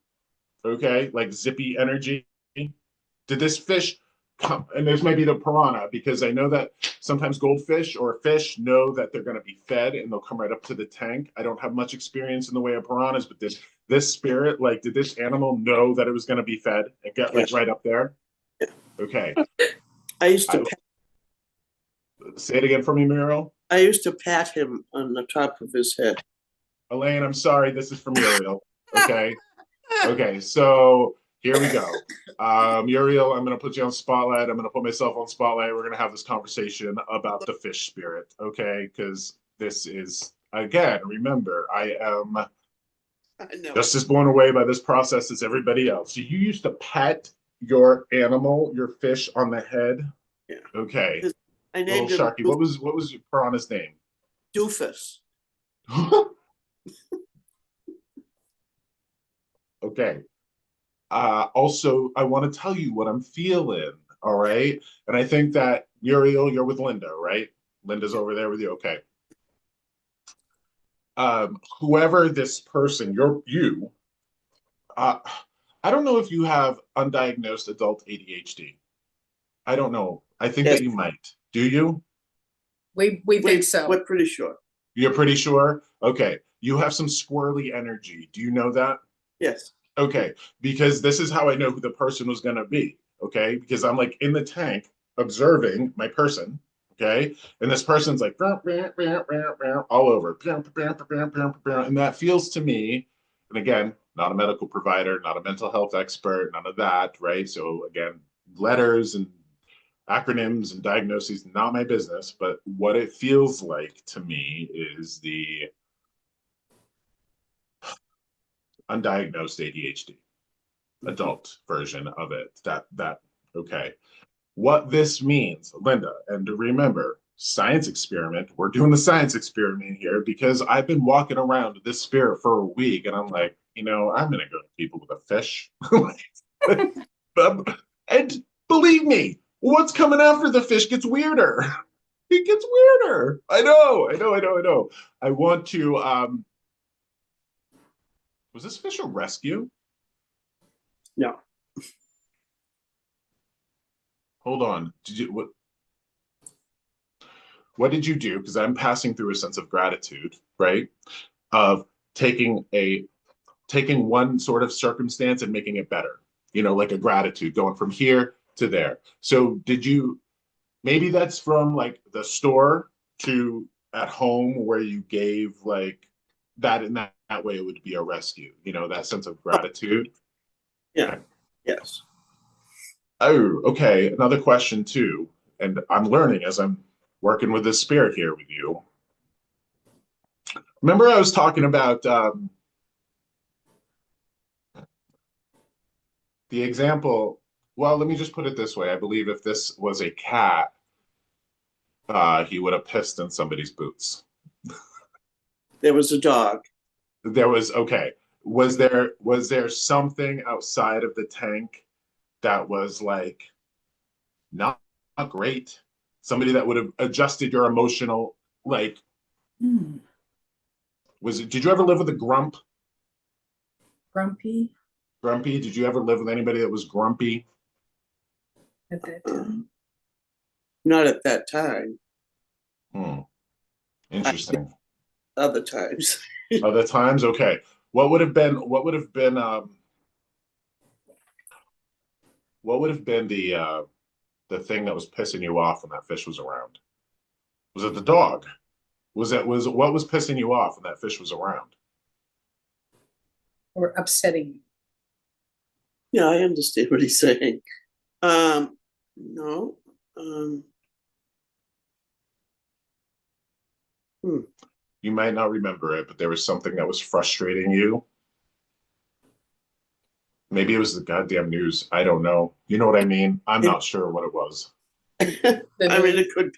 okay, like zippy energy. Did this fish come? And this might be the piranha because I know that sometimes goldfish or fish know that they're going to be fed and they'll come right up to the tank. I don't have much experience in the way of piranhas, but this spirit, like, did this animal know that it was going to be fed and get like right up there? Okay. I used to Say it again for me, Muriel. I used to pat him on the top of his head. Elaine, I'm sorry. This is for Muriel. Okay. Okay. So here we go. Muriel, I'm going to put you on spotlight. I'm going to put myself on spotlight. We're going to have this conversation about the fish spirit. Okay. Because this is, again, remember, I am I know. just as blown away by this process as everybody else. So you used to pat your animal, your fish on the head. Yeah. Okay. I Little named him Sharky. What was your piranha's name? Doofus. Okay. Also, I want to tell you what I'm feeling. All right. And I think that Muriel, you're with Linda, right? Linda's over there with you. Okay. Whoever this person, you, I don't know if you have undiagnosed adult ADHD. I don't know. I think Yes. that you might. Do you? We think so. We're pretty sure. You're pretty sure? Okay. You have some squirrely energy. Do you know that? Yes. Okay, because this is how I know who the person was going to be. Okay, because I'm like in the tank observing my person. Okay, and this person's like all over, and that feels to me, and again, not a medical provider, not a mental health expert, none of that, right? So again, letters and acronyms and diagnoses, not my business, but what it feels like to me is the undiagnosed ADHD. Adult version of it. That okay. What this means, Linda, and to remember, science experiment. We're doing the science experiment here because I've been walking around this spirit for a week, and I'm like, I'm gonna go to people with a fish. And believe me, what's coming after the fish gets weirder. It gets weirder. I know. I want to. Was this fish a rescue? No. Hold on. What did you do? Because I'm passing through a sense of gratitude, right? Of taking one sort of circumstance and making it better. Like a gratitude going from here to there. So maybe that's from like the store to at home where you gave like that in that way it would be a rescue, that sense of gratitude. Yeah. Okay. Yes. Oh, okay. Another question too, and I'm learning as I'm working with this spirit here with you. Remember, I was talking about the example. Well, let me just put it this way. I believe if this was a cat, he would have pissed in somebody's boots. There was a dog. There was okay. Was there something outside of the tank that was like not great? Somebody that would have adjusted your emotional like. Did you ever live with a grump? Grumpy Grumpy? Did you ever live with anybody that was grumpy? at that time. Not at that time. Interesting. Other times. Other times, okay. What would have been the thing that was pissing you off when that fish was around? Was it the dog? What was pissing you off when that fish was around? Or upsetting. Yeah, I understand what he's saying. No. You might not remember it, but there was something that was frustrating you. Maybe it was the goddamn news. I don't know. You know what I mean? I'm not sure what it was. I mean, it could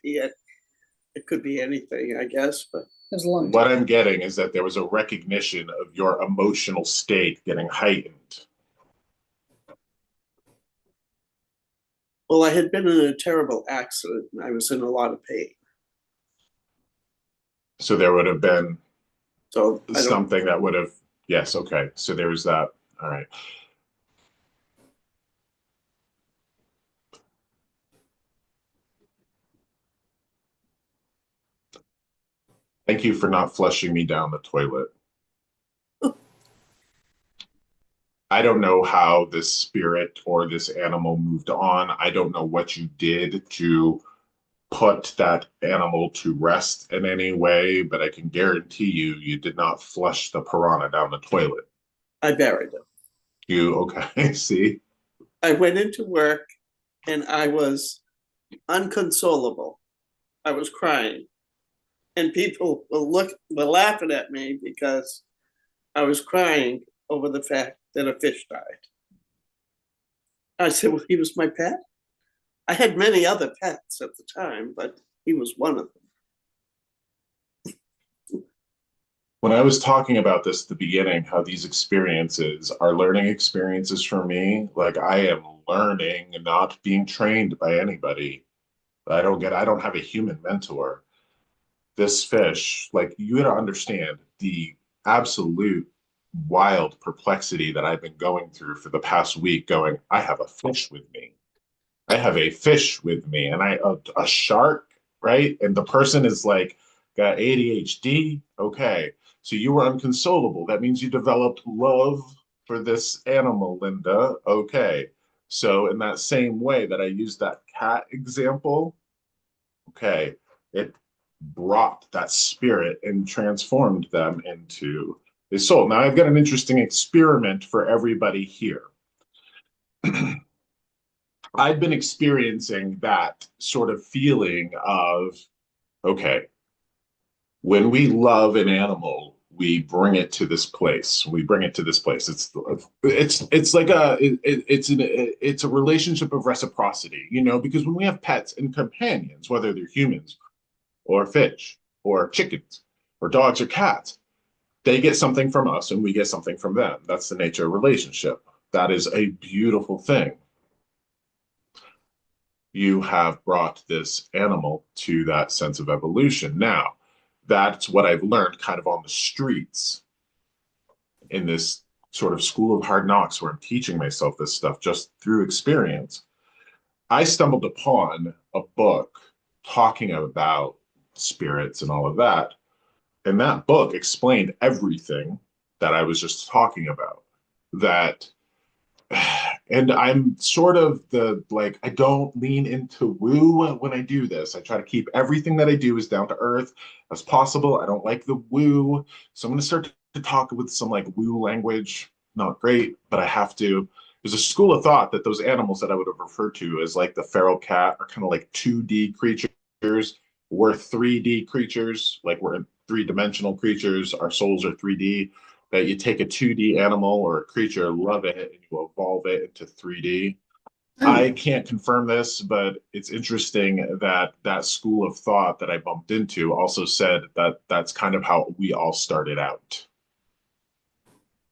be anything, I guess, but It was a long What time. I'm getting is that there was a recognition of your emotional state getting heightened. well, I had been in a terrible accident and I was in a lot of pain. So there would have been So I don't, something that would have, yes, okay. So there was that. All right. Thank you for not flushing me down the toilet. I don't know how this spirit or this animal moved on. I don't know what you did to put that animal to rest in any way, but I can guarantee you, you did not flush the piranha down the toilet. I buried it. You, okay, see? I went into work and I was unconsolable. I was crying. And people were laughing at me because I was crying over the fact that a fish died. I said, well, he was my pet. I had many other pets at the time, but he was one of them. When I was talking about this at the beginning, how these experiences are learning experiences for me, like I am learning and not being trained by anybody. I don't have a human mentor. This fish, like you gotta understand the absolute wild perplexity that I've been going through for the past week, going, I have a fish with me. I have a fish with me, and a shark, right? And the person is like got ADHD. Okay, so you were unconsolable. That means you developed love for this animal, Linda. Okay, so in that same way that I used that cat example, okay, it brought that spirit and transformed them into a soul. Now I've got an interesting experiment for everybody here. I've been experiencing that sort of feeling of, okay, when we love an animal, we bring it to this place. We bring it to this place. It's like it's a relationship of reciprocity, you know, because when we have pets and companions, whether they're humans or fish or chickens or dogs or cats, they get something from us and we get something from them. That's the nature of relationship. That is a beautiful thing. You have brought this animal to that sense of evolution. Now, that's what I've learned kind of on the streets in this sort of school of hard knocks where I'm teaching myself this stuff just through experience. I stumbled upon a book talking about spirits and all of that. And that book explained everything that I was just talking about. That and I'm sort of I don't lean into woo when I do this. I try to keep everything that I do as down to earth as possible. I don't like the woo. So I'm going to start to talk with some like woo language. Not great, but I have to. There's a school of thought that those animals that I would have referred to as like the feral cat are kind of like 2D creatures. We're 3D creatures, like we're three-dimensional creatures. Our souls are 3D, that you take a 2D animal or a creature, love it, and you evolve it into 3D. I can't confirm this, but it's interesting that that school of thought that I bumped into also said that that's kind of how we all started out.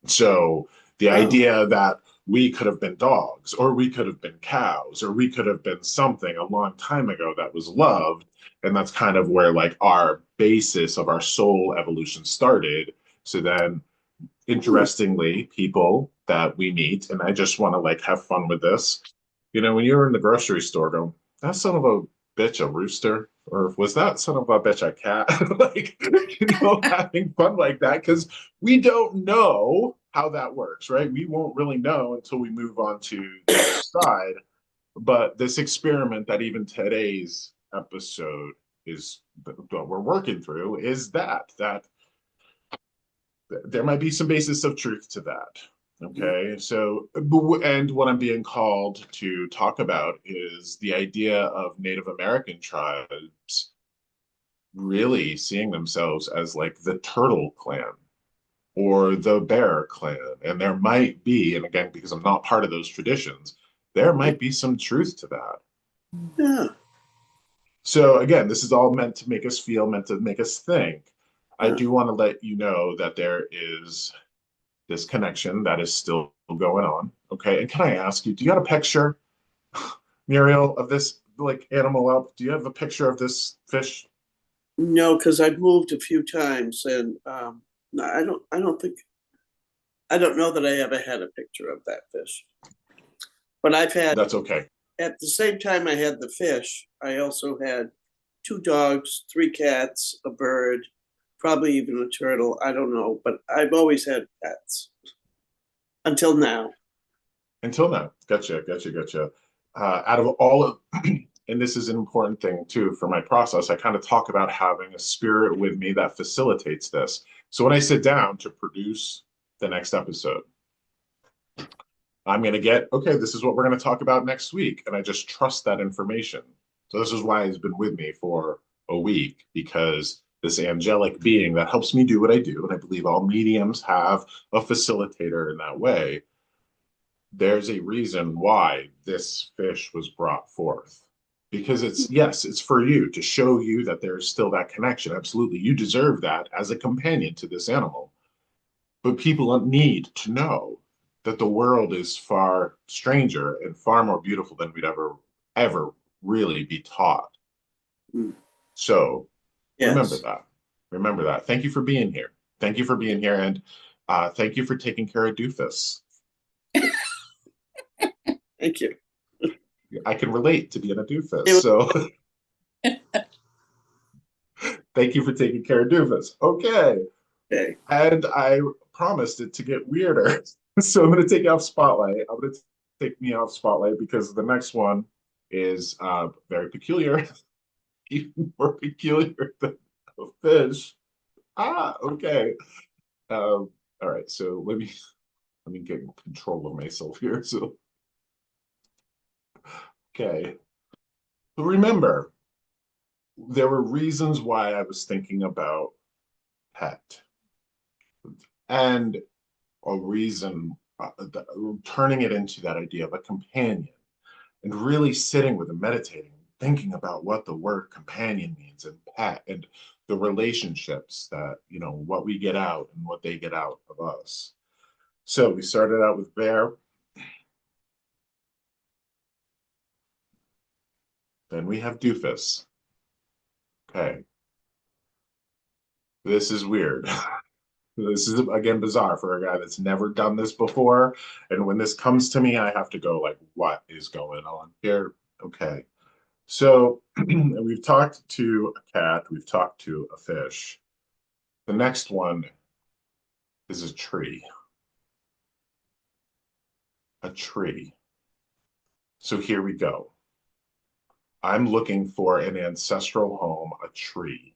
So the idea that we could have been dogs, or we could have been cows, or we could have been something a long time ago that was loved. And that's kind of where like our basis of our soul evolution started. So then interestingly, people that we meet, and I just want to like have fun with this. You know, when you're in the grocery store going, that son of a bitch a rooster, or was that son of a bitch a cat? Like, you know, having fun like that, because we don't know how that works, right? We won't really know until we move on to the other side. But this experiment that even today's episode is what we're working through is that there might be some basis of truth to that. Okay, so, and what I'm being called to talk about is the idea of Native American tribes really seeing themselves as like the turtle clan or the bear clan. And there might be, and again, because I'm not part of those traditions, there might be some truth to that. Yeah. So again, this is all meant to make us feel, meant to make us think. I do want to let you know that there is this connection that is still going on. Okay. And can I ask you, do you have a picture, Muriel, of this like animal up? Do you have a picture of this fish? No, because I've moved a few times and no, I don't know that I ever had a picture of that fish. But I've had, That's okay. at the same time I had the fish, I also had 2 dogs, 3 cats, a bird, probably even a turtle. I don't know, but I've always had pets until now. Until now. Gotcha. Out of all of, and this is an important thing too for my process, I kind of talk about having a spirit with me that facilitates this. So when I sit down to produce the next episode, I'm going to get, okay, this is what we're going to talk about next week. And I just trust that information. So this is why he's been with me for a week, because this angelic being that helps me do what I do, and I believe all mediums have a facilitator in that way. There's a reason why this fish was brought forth. Because it's, yes, it's for you to show you that there's still that connection. Absolutely. You deserve that as a companion to this animal. But people need to know that the world is far stranger and far more beautiful than we'd ever really be taught. Mm. So remember Yes. that. Remember that. Thank you for being here. Thank you for being here. And thank you for taking care of Doofus. Thank you. I can relate to being a doofus. So thank you for taking care of Doofus. Okay. Okay. And I promised it to get weirder. So I'm going to take you off spotlight. I'm going to take me off spotlight because the next one is very peculiar, even more peculiar than a fish. Okay. All right. So let me get control of myself here. So, okay. But remember, there were reasons why I was thinking about pet, and a reason turning it into that idea of a companion, and really sitting with and meditating, thinking about what the word companion means, and pet, and the relationships that, what we get out and what they get out of us. So we started out with bear. Then we have doofus. Okay. This is weird. This is, again, bizarre for a guy that's never done this before. And when this comes to me, I have to go like, what is going on here? Okay. So we've talked to a cat, we've talked to a fish. The next one is a tree. A tree. So here we go. I'm looking for an ancestral home, a tree.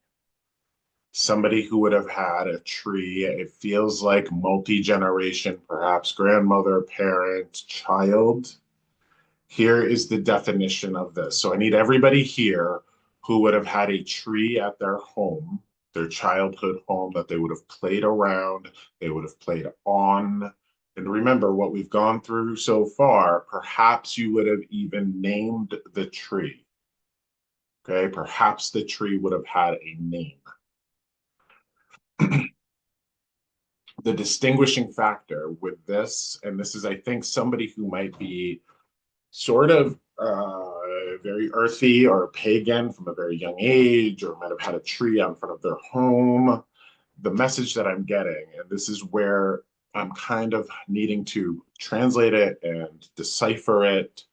Somebody who would have had a tree. It feels like multi-generation, perhaps grandmother, parent, child. Here is the definition of this. So I need everybody here who would have had a tree at their home, their childhood home, that they would have played around, they would have played on. And remember what we've gone through so far, perhaps you would have even named the tree. Okay, perhaps the tree would have had a name. The distinguishing factor with this, and this is, I think, somebody who might be sort of very earthy or pagan from a very young age, or might have had a tree out in front of their home. The message that I'm getting, and this is where I'm kind of needing to translate it and decipher it.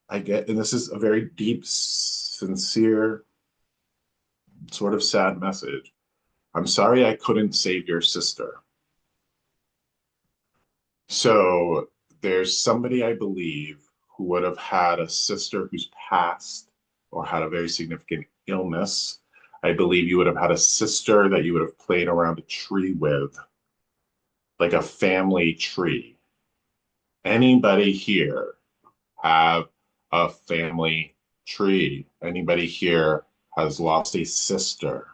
And this is a very deep, sincere, sort of sad message. I'm sorry I couldn't save your sister. So there's somebody, I believe, who would have had a sister who's passed or had a very significant illness. I believe you would have had a sister that you would have played around a tree with, like a family tree. Anybody here have a family tree? Anybody here has lost a sister?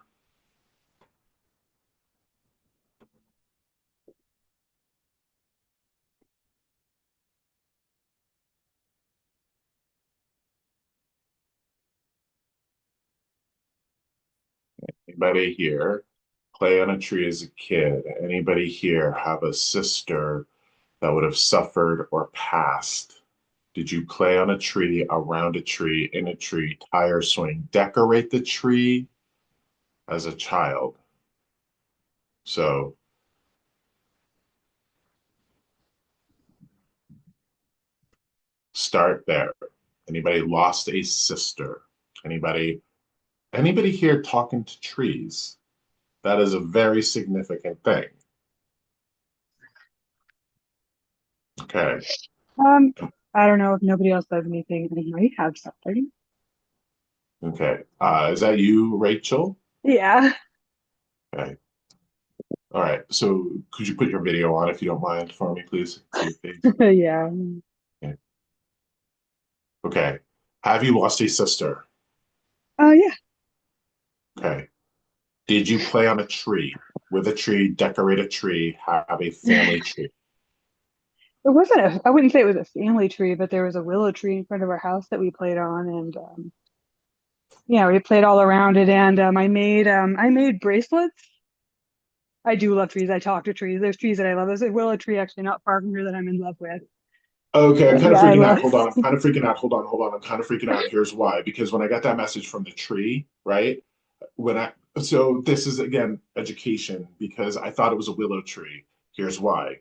Anybody here play on a tree as a kid? Anybody here have a sister that would have suffered or passed? Did you play on a tree, around a tree, in a tree, tire swing, decorate the tree? as a child. So start there. Anybody lost a sister? Anybody here talking to trees? That is a very significant thing. Okay. I don't know if nobody else does anything. I might have something. Okay. Is that you, Rachel? Yeah. Okay. All right. So could you put your video on if you don't mind for me, please? See your face. Yeah. Okay. Okay. Have you lost a sister? Yeah. Okay. Did you play on a tree? With a tree, decorate a tree, have a family tree? I wouldn't say it was a family tree, but there was a willow tree in front of our house that we played on, and yeah, we played all around it, and I made bracelets. I do love trees. I talk to trees. There's trees that I love. There's a willow tree actually not far from here that I'm in love with. Okay, I'm But kind of yeah, I freaking out. love. Hold on. I'm kind of freaking out. Hold on. I'm kind of freaking out. Here's why. Because when I got that message from the tree, right? So this is again education because I thought it was a willow tree. Here's why.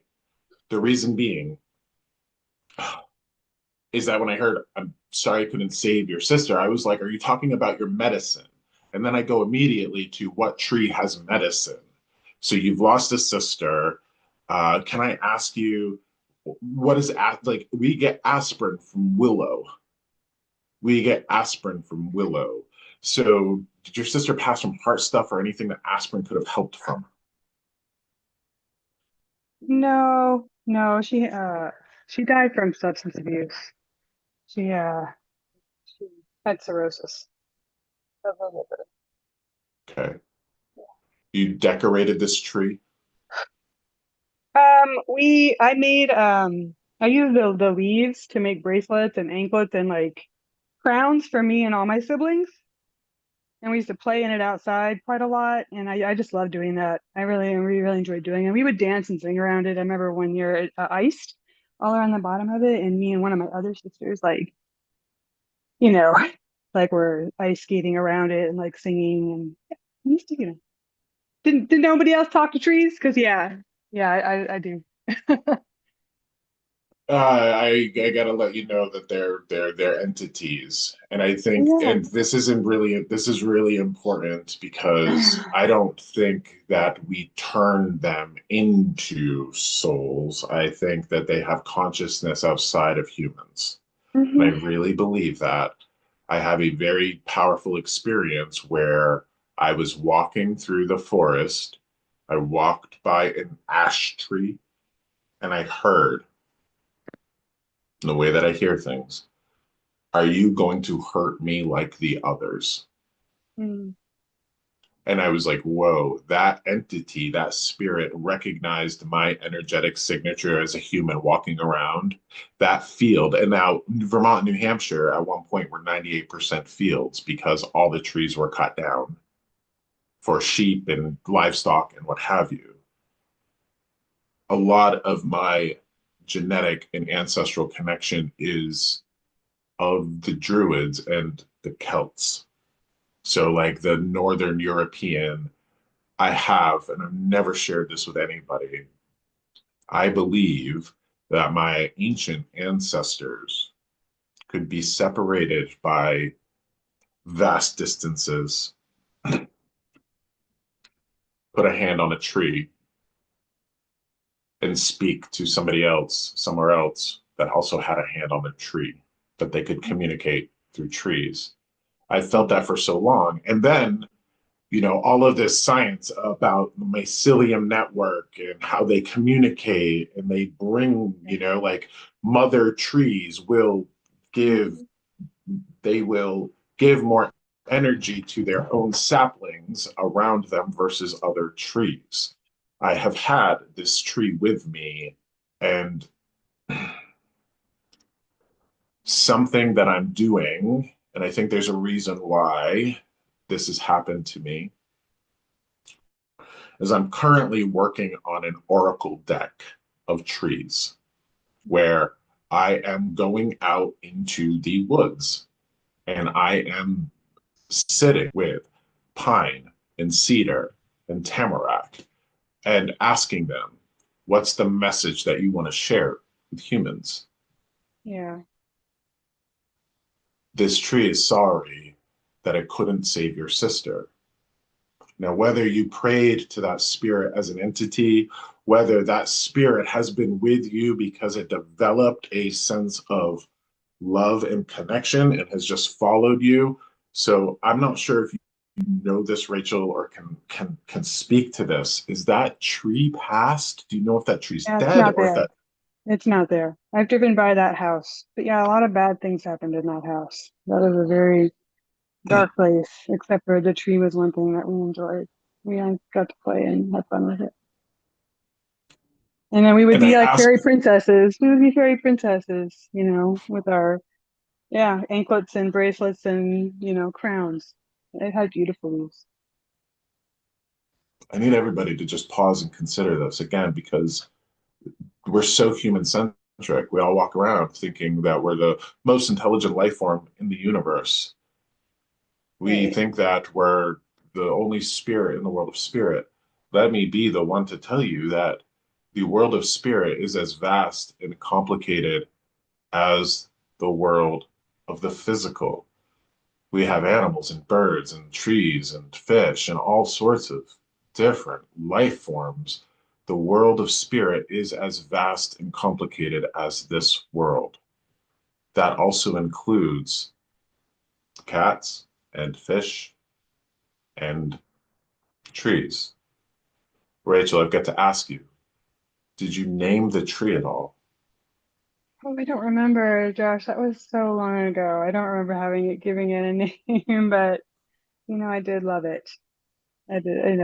The reason being is that when I heard, I'm sorry I couldn't save your sister, I was like, are you talking about your medicine? And then I go immediately to what tree has medicine? So you've lost a sister. Can I ask you, what is like? We get aspirin from Willow. We get aspirin from Willow. So did your sister pass from heart stuff or anything that aspirin could have helped from? No, no, she died from substance abuse. She had cirrhosis of the liver. Okay. You decorated this tree. I used the leaves to make bracelets and anklets and like crowns for me and all my siblings. And we used to play in it outside quite a lot. And I just love doing that. Really enjoyed doing it. We would dance and sing around it. I remember one year it iced all around the bottom of it. And me and one of my other sisters, like, you know, like we're ice skating around it and like singing. And yeah, we used to, did nobody else talk to trees? Because yeah, I do. I gotta let you know that they're entities, and I think, Yeah. and this is really important because I don't think that we turn them into souls. I think that they have consciousness outside of humans, and I Hmm. really believe that. I have a very powerful experience where I was walking through the forest. I walked by an ash tree, and I heard the way that I hear things. Are you going to hurt me like the others? Mm. And I was like, whoa, that entity, that spirit recognized my energetic signature as a human walking around that field. And now, Vermont, New Hampshire, at one point were 98% fields because all the trees were cut down for sheep and livestock and what have you. A lot of my genetic and ancestral connection is of the Druids and the Celts. So, like the Northern European, I have, and I've never shared this with anybody. I believe that my ancient ancestors could be separated by vast distances, put a hand on a tree, and speak to somebody else somewhere else that also had a hand on a tree, that they could communicate through trees. I felt that for so long. And then all of this science about the mycelium network and how they communicate and they bring, like mother trees give, they will give more energy to their own saplings around them versus other trees. I have had this tree with me and something that I'm doing, and I think there's a reason why this has happened to me is I'm currently working on an oracle deck of trees where I am going out into the woods and I am sitting with pine, and cedar and tamarack and asking them, what's the message that you want to share with humans? Yeah. This tree is sorry that it couldn't save your sister. Now, whether you prayed to that spirit as an entity, whether that spirit has been with you because it developed a sense of love and connection and has just followed you. So I'm not sure if you know this, Rachel, or can speak to this. Is that tree past? Do you know if that tree's Yeah, it's dead not or if there. that? It's not there. I've driven by that house. But yeah, a lot of bad things happened in that house. That is a very dark place, except for the tree was one thing that we enjoyed. We got to play and have fun with it. And then we would And I be like asked, fairy princesses. We would be fairy princesses, with our, anklets and bracelets and, crowns. It had beautiful leaves. I need everybody to just pause and consider this again, because we're so human centric. We all walk around thinking that we're the most intelligent life form in the universe. We Right. think that we're the only spirit in the world of spirit. Let me be the one to tell you that the world of spirit is as vast and complicated as the world of the physical. We have animals and birds and trees and fish and all sorts of different life forms. The world of spirit is as vast and complicated as this world. That also includes cats and fish and trees. Rachel, I've got to ask you, did you name the tree at all? Oh, I don't remember, Josh. That was so long ago. I don't remember giving it a name, but I did love it. I did,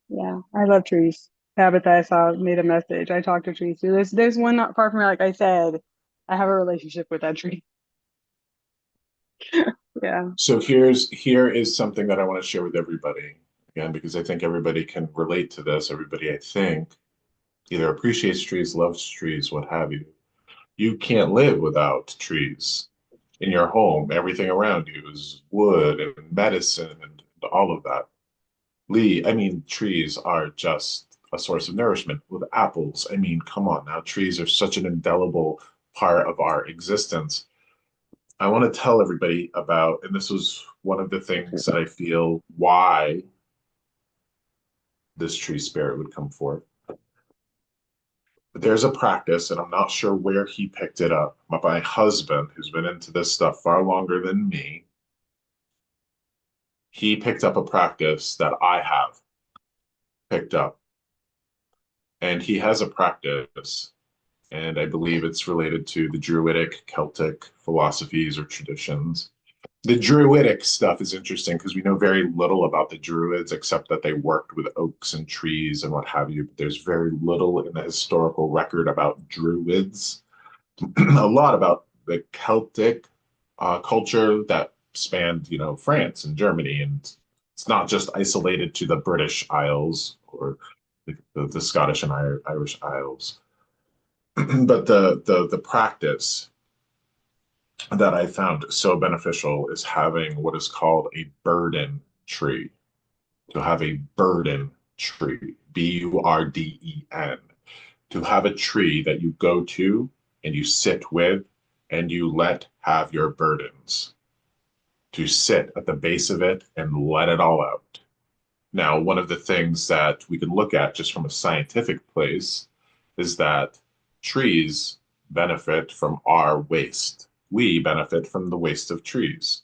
Yeah, I love trees. Tabitha, I saw made a message. I talk to trees too. There's one not far from me, like I said. I have a relationship with that tree. Yeah. So here is something that I want to share with everybody, again, because I think everybody can relate to this. Everybody, I think, either appreciates trees, loves trees, what have you. You can't live without trees in your home. Everything around you is wood and medicine and all of that. Lee, I mean, trees are just a source of nourishment with apples. I mean, come on now, trees are such an indelible part of our existence. I want to tell everybody about, and this was one of the things that I feel why this tree spirit would come forth. But there's a practice, and I'm not sure where he picked it up. My husband, who's been into this stuff far longer than me, he picked up a practice that I have picked up. And he has a practice, and I believe it's related to the Druidic Celtic philosophies or traditions. The Druidic stuff is interesting because we know very little about the Druids except that they worked with oaks and trees and what have you. But there's very little in the historical record about Druids. A lot about the Celtic culture that spanned, France and Germany, and it's not just isolated to the British Isles or the Scottish and Irish Isles, but the practice that I found so beneficial is having what is called a burden tree. To have a burden tree, Burden, to have a tree that you go to and you sit with and you let have your burdens, to sit at the base of it and let it all out. Now, one of the things that we can look at just from a scientific place is that trees benefit from our waste. We benefit from the waste of trees.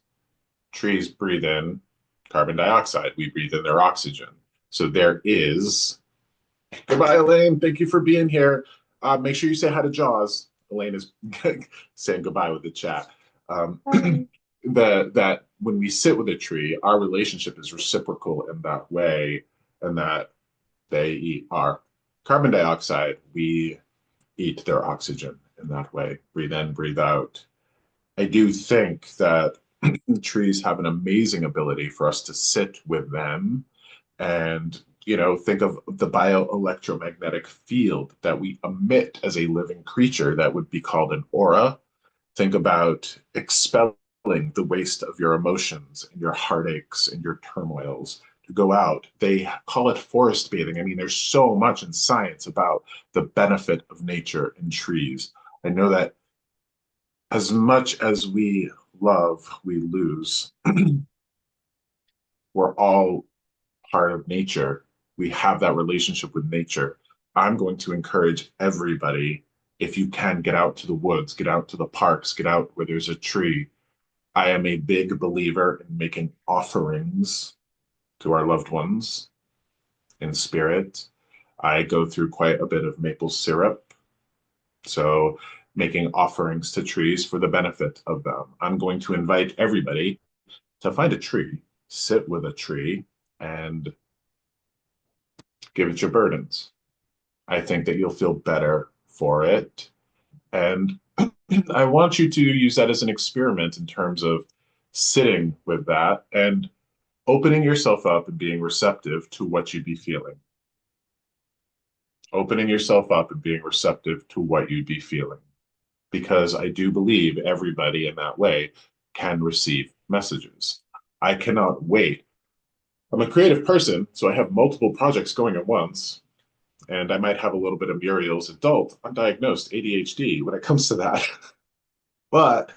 Trees breathe in carbon dioxide. We breathe in their oxygen. So there is, goodbye, Elaine. Thank you for being here. Make sure you say hi to Jaws. Elaine is saying goodbye with the chat. That when we sit with a tree, our relationship is reciprocal in that way, and that they eat our carbon dioxide, we eat their oxygen in that way. Breathe in, breathe out. I do think that trees have an amazing ability for us to sit with them and think of the bioelectromagnetic field that we emit as a living creature that would be called an aura. Think about expelling the waste of your emotions and your heartaches and your turmoils go out. They call it forest bathing. I mean, there's so much in science about the benefit of nature and trees. I know that as much as we love, we lose. We're all part of nature. We have that relationship with nature. I'm going to encourage everybody, if you can, get out to the woods, get out to the parks, get out where there's a tree. I am a big believer in making offerings to our loved ones in spirit. I go through quite a bit of maple syrup. So making offerings to trees for the benefit of them. I'm going to invite everybody to find a tree, sit with a tree, and give it your burdens. I think that you'll feel better for it. And I want you to use that as an experiment in terms of sitting with that and opening yourself up and being receptive to what you'd be feeling. Opening yourself up and being receptive to what you'd be feeling. Because I do believe everybody in that way can receive messages. I cannot wait. I'm a creative person, so I have multiple projects going at once. And I might have a little bit of Muriel's adult undiagnosed ADHD when it comes to that. But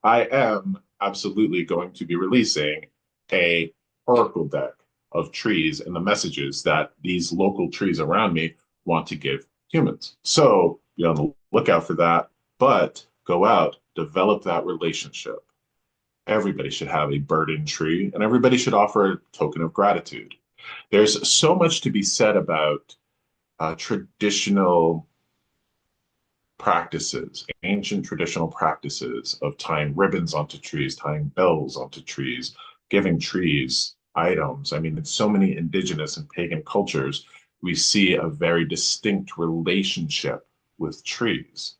I am absolutely going to be releasing a oracle deck of trees and the messages that these local trees around me want to give humans. So be on the lookout for that, but go out, develop that relationship. Everybody should have a burden tree, and everybody should offer a token of gratitude. There's so much to be said about traditional practices, ancient traditional practices of tying ribbons onto trees, tying bells onto trees, giving trees items. I mean, in so many indigenous and pagan cultures, we see a very distinct relationship with trees.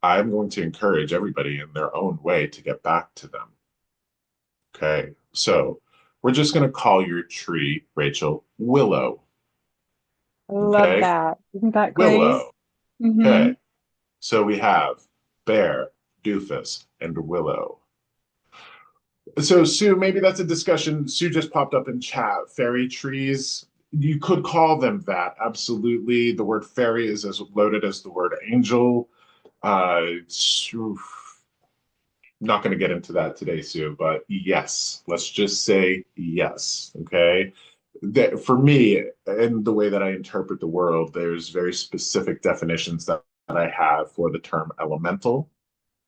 I'm going to encourage everybody in their own way to get back to them. Okay, so we're just going to call your tree, Rachel, Willow. I love Okay. that. Isn't that great? Willow. Mhm. Okay. So we have Bear, Doofus, and Willow. So Sue, maybe that's a discussion. Sue just popped up in chat. Fairy trees. You could call them that. Absolutely. The word fairy is as loaded as the word angel. Not going to get into that today, Sue, but yes, let's just say yes. Okay. That for me, and the way that I interpret the world, there's very specific definitions that I have for the term elemental,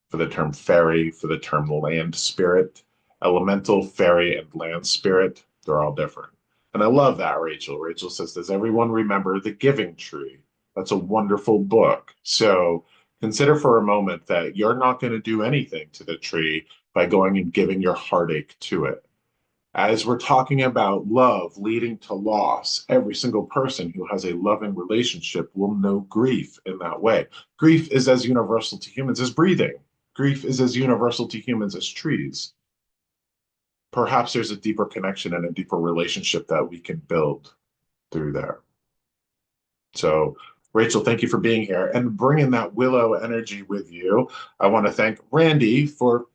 for the term fairy, for the term land spirit. Elemental, fairy, and land spirit, they're all different. And I love that, Rachel. Rachel says, does everyone remember The Giving Tree? That's a wonderful book. So consider for a moment that you're not going to do anything to the tree by going and giving your heartache to it. As we're talking about love leading to loss, every single person who has a loving relationship will know grief in that way. Grief is as universal to humans as breathing. Grief is as universal to humans as trees. Perhaps there's a deeper connection and a deeper relationship that we can build through there. So, Rachel, thank you for being here and bringing that Willow energy with you. I want to thank Randy for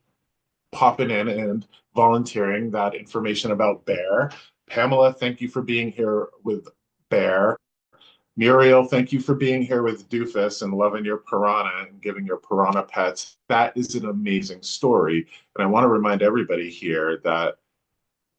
popping in and volunteering that information about Bear. Pamela, thank you for being here with Bear. Muriel, thank you for being here with Doofus and loving your piranha and giving your piranha pets. That is an amazing story. And I want to remind everybody here that,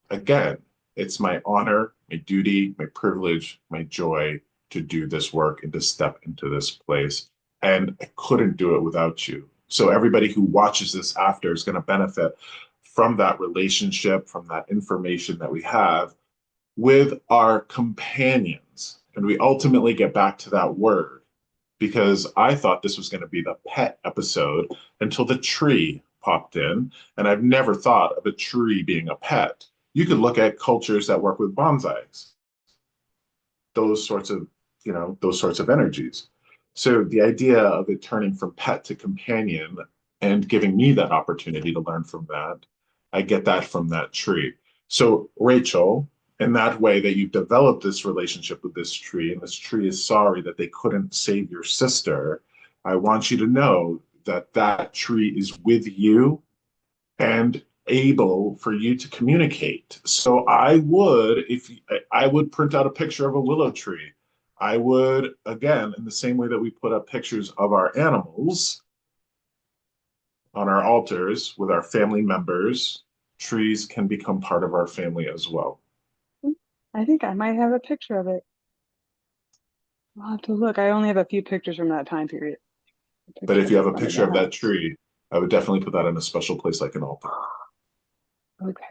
again, it's my honor, my duty, my privilege, my joy to do this work and to step into this place. And I couldn't do it without you. So everybody who watches this after is going to benefit from that relationship, from that information that we have with our companions. And we ultimately get back to that word because I thought this was going to be the pet episode until the tree popped in. And I've never thought of a tree being a pet. You could look at cultures that work with bonsais, those sorts of energies. So the idea of it turning from pet to companion and giving me that opportunity to learn from that, I get that from that tree. So Rachel, in that way that you've developed this relationship with this tree, and this tree is sorry that they couldn't save your sister, I want you to know that that tree is with you and able for you to communicate. So I would, I would print out a picture of a willow tree. I would, again, in the same way that we put up pictures of our animals on our altars with our family members, trees can become part of our family as well. I think I might have a picture of it. I'll have to look. I only have a few pictures from that time period. But if you have a Front picture of the that tree, I would definitely put that in a special place like an altar. house. Okay.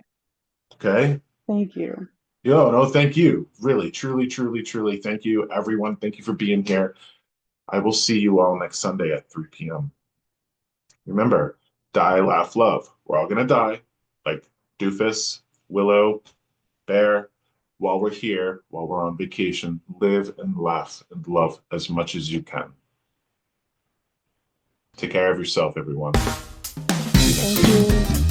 Okay? Thank you. Yo, no, thank you. Really, truly, truly, truly. Thank you, everyone. Thank you for being here. I will see you all next Sunday at 3 p.m. Remember, die, laugh, love. We're all going to die, like Doofus, Willow, Bear. While we're here, while we're on vacation, live and laugh and love as much as you can. Take care of yourself, everyone. See you next week. Thank you.